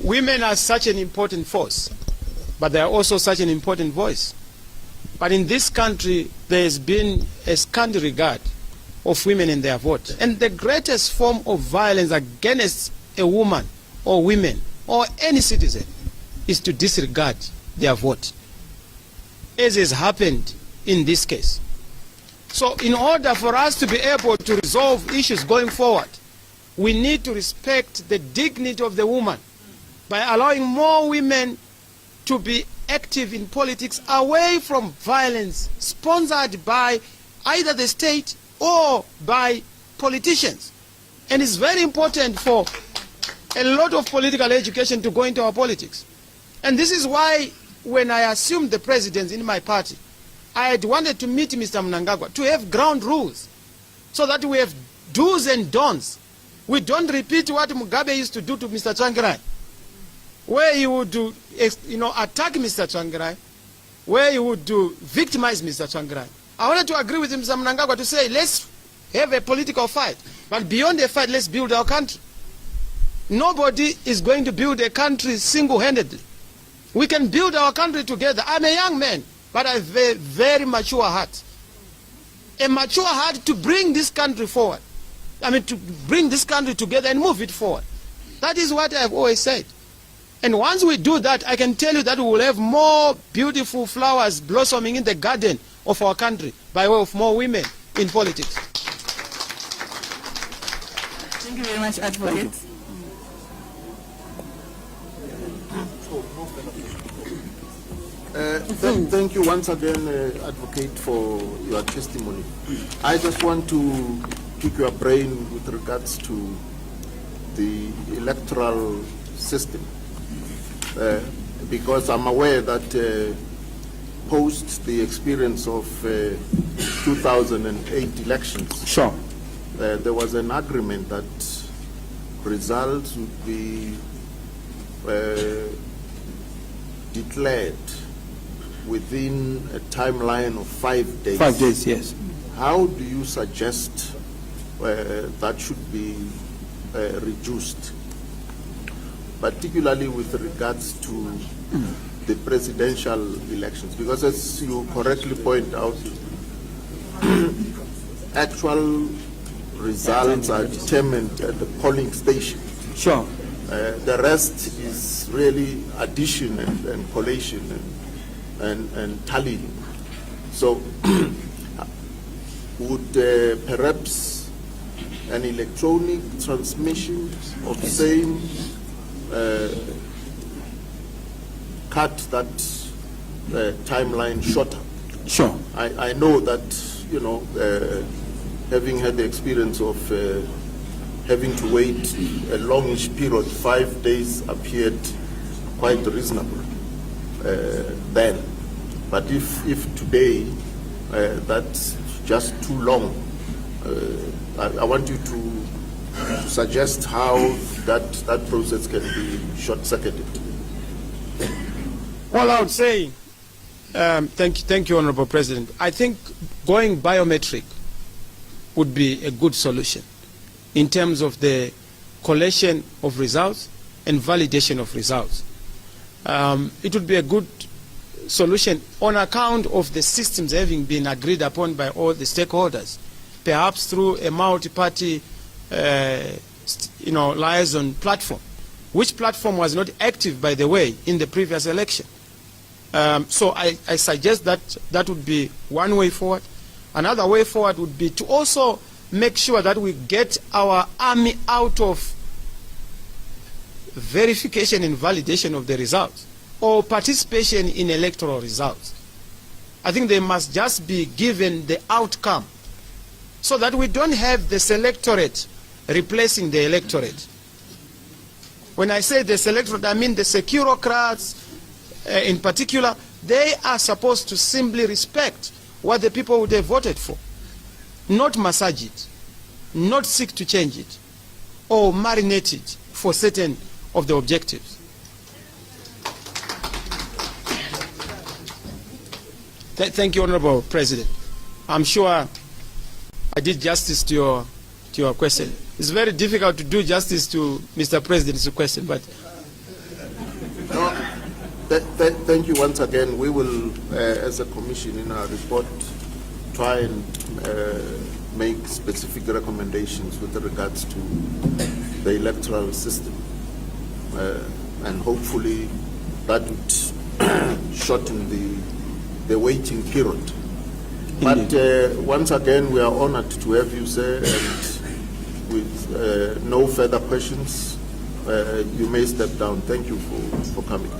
[SPEAKER 2] Women are such an important force, but they are also such an important voice. But in this country, there has been a scant regard of women and their vote. And the greatest form of violence against a woman or women or any citizen is to disregard their vote, as has happened in this case. So in order for us to be able to resolve issues going forward, we need to respect the dignity of the woman by allowing more women to be active in politics away from violence sponsored by either the state or by politicians. And it's very important for a lot of political education to go into our politics. And this is why when I assumed the presidency in my party, I had wanted to meet Mr. Mnangagwa to have ground rules so that we have do's and don'ts. We don't repeat what Mugabe used to do to Mr. Tsvangirai, where he would attack Mr. Tsvangirai, where he would victimize Mr. Tsvangirai. I wanted to agree with Mr. Mnangagwa to say, let's have a political fight, but beyond the fight, let's build our country. Nobody is going to build a country single-handedly. We can build our country together. I'm a young man, but I have a very mature heart. A mature heart to bring this country forward. To bring this country together and move it forward. That is what I've always said. And once we do that, I can tell you that we will have more beautiful flowers blossoming in the garden of our country by way of more women in politics.
[SPEAKER 7] Thank you very much, Advocate.
[SPEAKER 6] Thank you once again, Advocate, for your testimony. I just want to pick your brain with regards to the electoral system, because I'm aware that post the experience of 2008 elections.
[SPEAKER 2] Sure.
[SPEAKER 6] There was an agreement that results would be declared within a timeline of 5 days.
[SPEAKER 2] 5 days, yes.
[SPEAKER 6] How do you suggest that should be reduced, particularly with regards to the presidential elections? Because as you correctly point out, actual results are determined at the polling station.
[SPEAKER 2] Sure.
[SPEAKER 6] The rest is really addition and collation and tallying. So would perhaps an electronic transmission of same cut that timeline shorter?
[SPEAKER 2] Sure.
[SPEAKER 6] I know that, you know, having had the experience of having to wait a longish period, 5 days appeared quite reasonable then. But if today that's just too long, I want you to suggest how that process can be short-circuited.
[SPEAKER 2] Well, I would say, thank you, Honorable President. I think going biometric would be a good solution in terms of the collation of results and validation of results. It would be a good solution on account of the systems having been agreed upon by all the stakeholders, perhaps through a multi-party liaison platform, which platform was not active, by the way, in the previous election. So I suggest that would be one way forward. Another way forward would be to also make sure that we get our army out of verification and validation of the results or participation in electoral results. I think they must just be given the outcome so that we don't have the selectorate replacing the electorate. When I say the selectorate, I mean the securocrats in particular. They are supposed to simply respect what the people would have voted for, not massage it, not seek to change it, or marinate it for certain of the objectives. Thank you, Honorable President. I'm sure I did justice to your question. It's very difficult to do justice to Mr. President's question, but...
[SPEAKER 6] No, thank you once again. We will, as a commission in our report, try and make specific recommendations with regards to the electoral system. And hopefully that would shorten the waiting period. But once again, we are honored to have you, sir, and with no further questions, you may step down. Thank you for coming.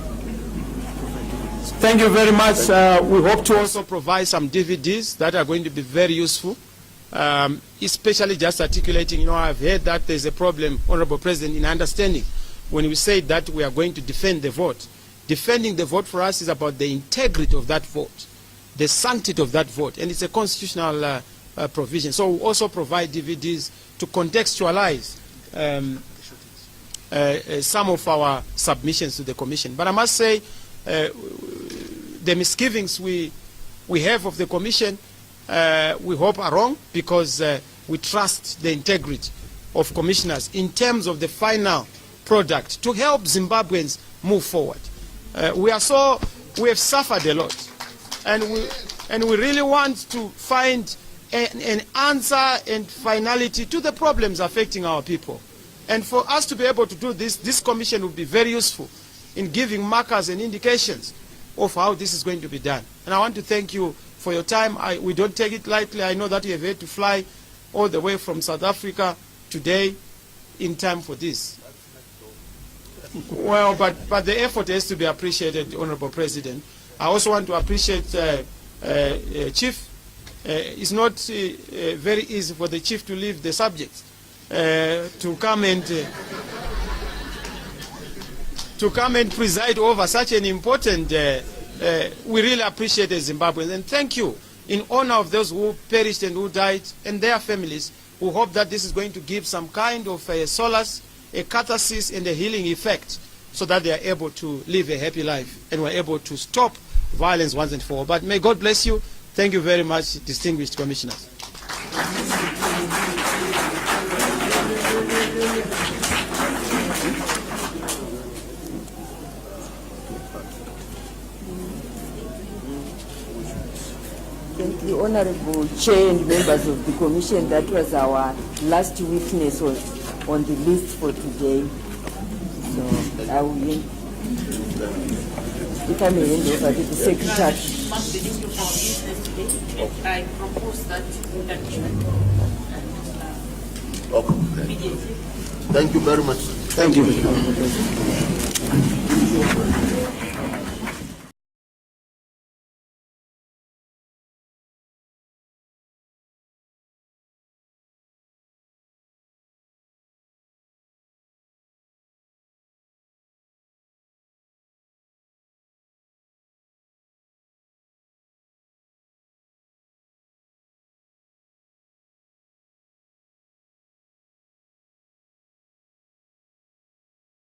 [SPEAKER 2] Thank you very much. We hope to also provide some DVDs that are going to be very useful, especially just articulating, I've heard that there's a problem, Honorable President, in understanding when we say that we are going to defend the vote. Defending the vote for us is about the integrity of that vote, the sanctity of that vote, and it's a constitutional provision. So we also provide DVDs to contextualize some of our submissions to the Commission. But I must say, the misgivings we have of the Commission, we hope are wrong, because we trust the integrity of commissioners in terms of the final product to help Zimbabweans move forward. We have suffered a lot, and we really want to find an answer and finality to the problems affecting our people. And for us to be able to do this, this commission will be very useful in giving markers and indications of how this is going to be done. And I want to thank you for your time. We don't take it lightly. I know that you have had to fly all the way from South Africa today in time for this. Well, but the effort has to be appreciated, Honorable President. I also want to appreciate Chief. It's not very easy for the Chief to leave the subject to come and preside over such an important we really appreciate the Zimbabweans, and thank you in honor of those who perished and who died and their families. We hope that this is going to give some kind of a solace, a catharsis, and a healing effect, so that they are able to live a happy life and we're able to stop violence once and for all. But may God bless you. Thank you very much, distinguished commissioners.
[SPEAKER 3] Thank you, Honorable Chair and members of the Commission. That was our last witness on the list for today. So I will, if I may hand over to the Secretary.
[SPEAKER 7] I propose that
[SPEAKER 6] Okay. Thank you very much.
[SPEAKER 2] Thank you.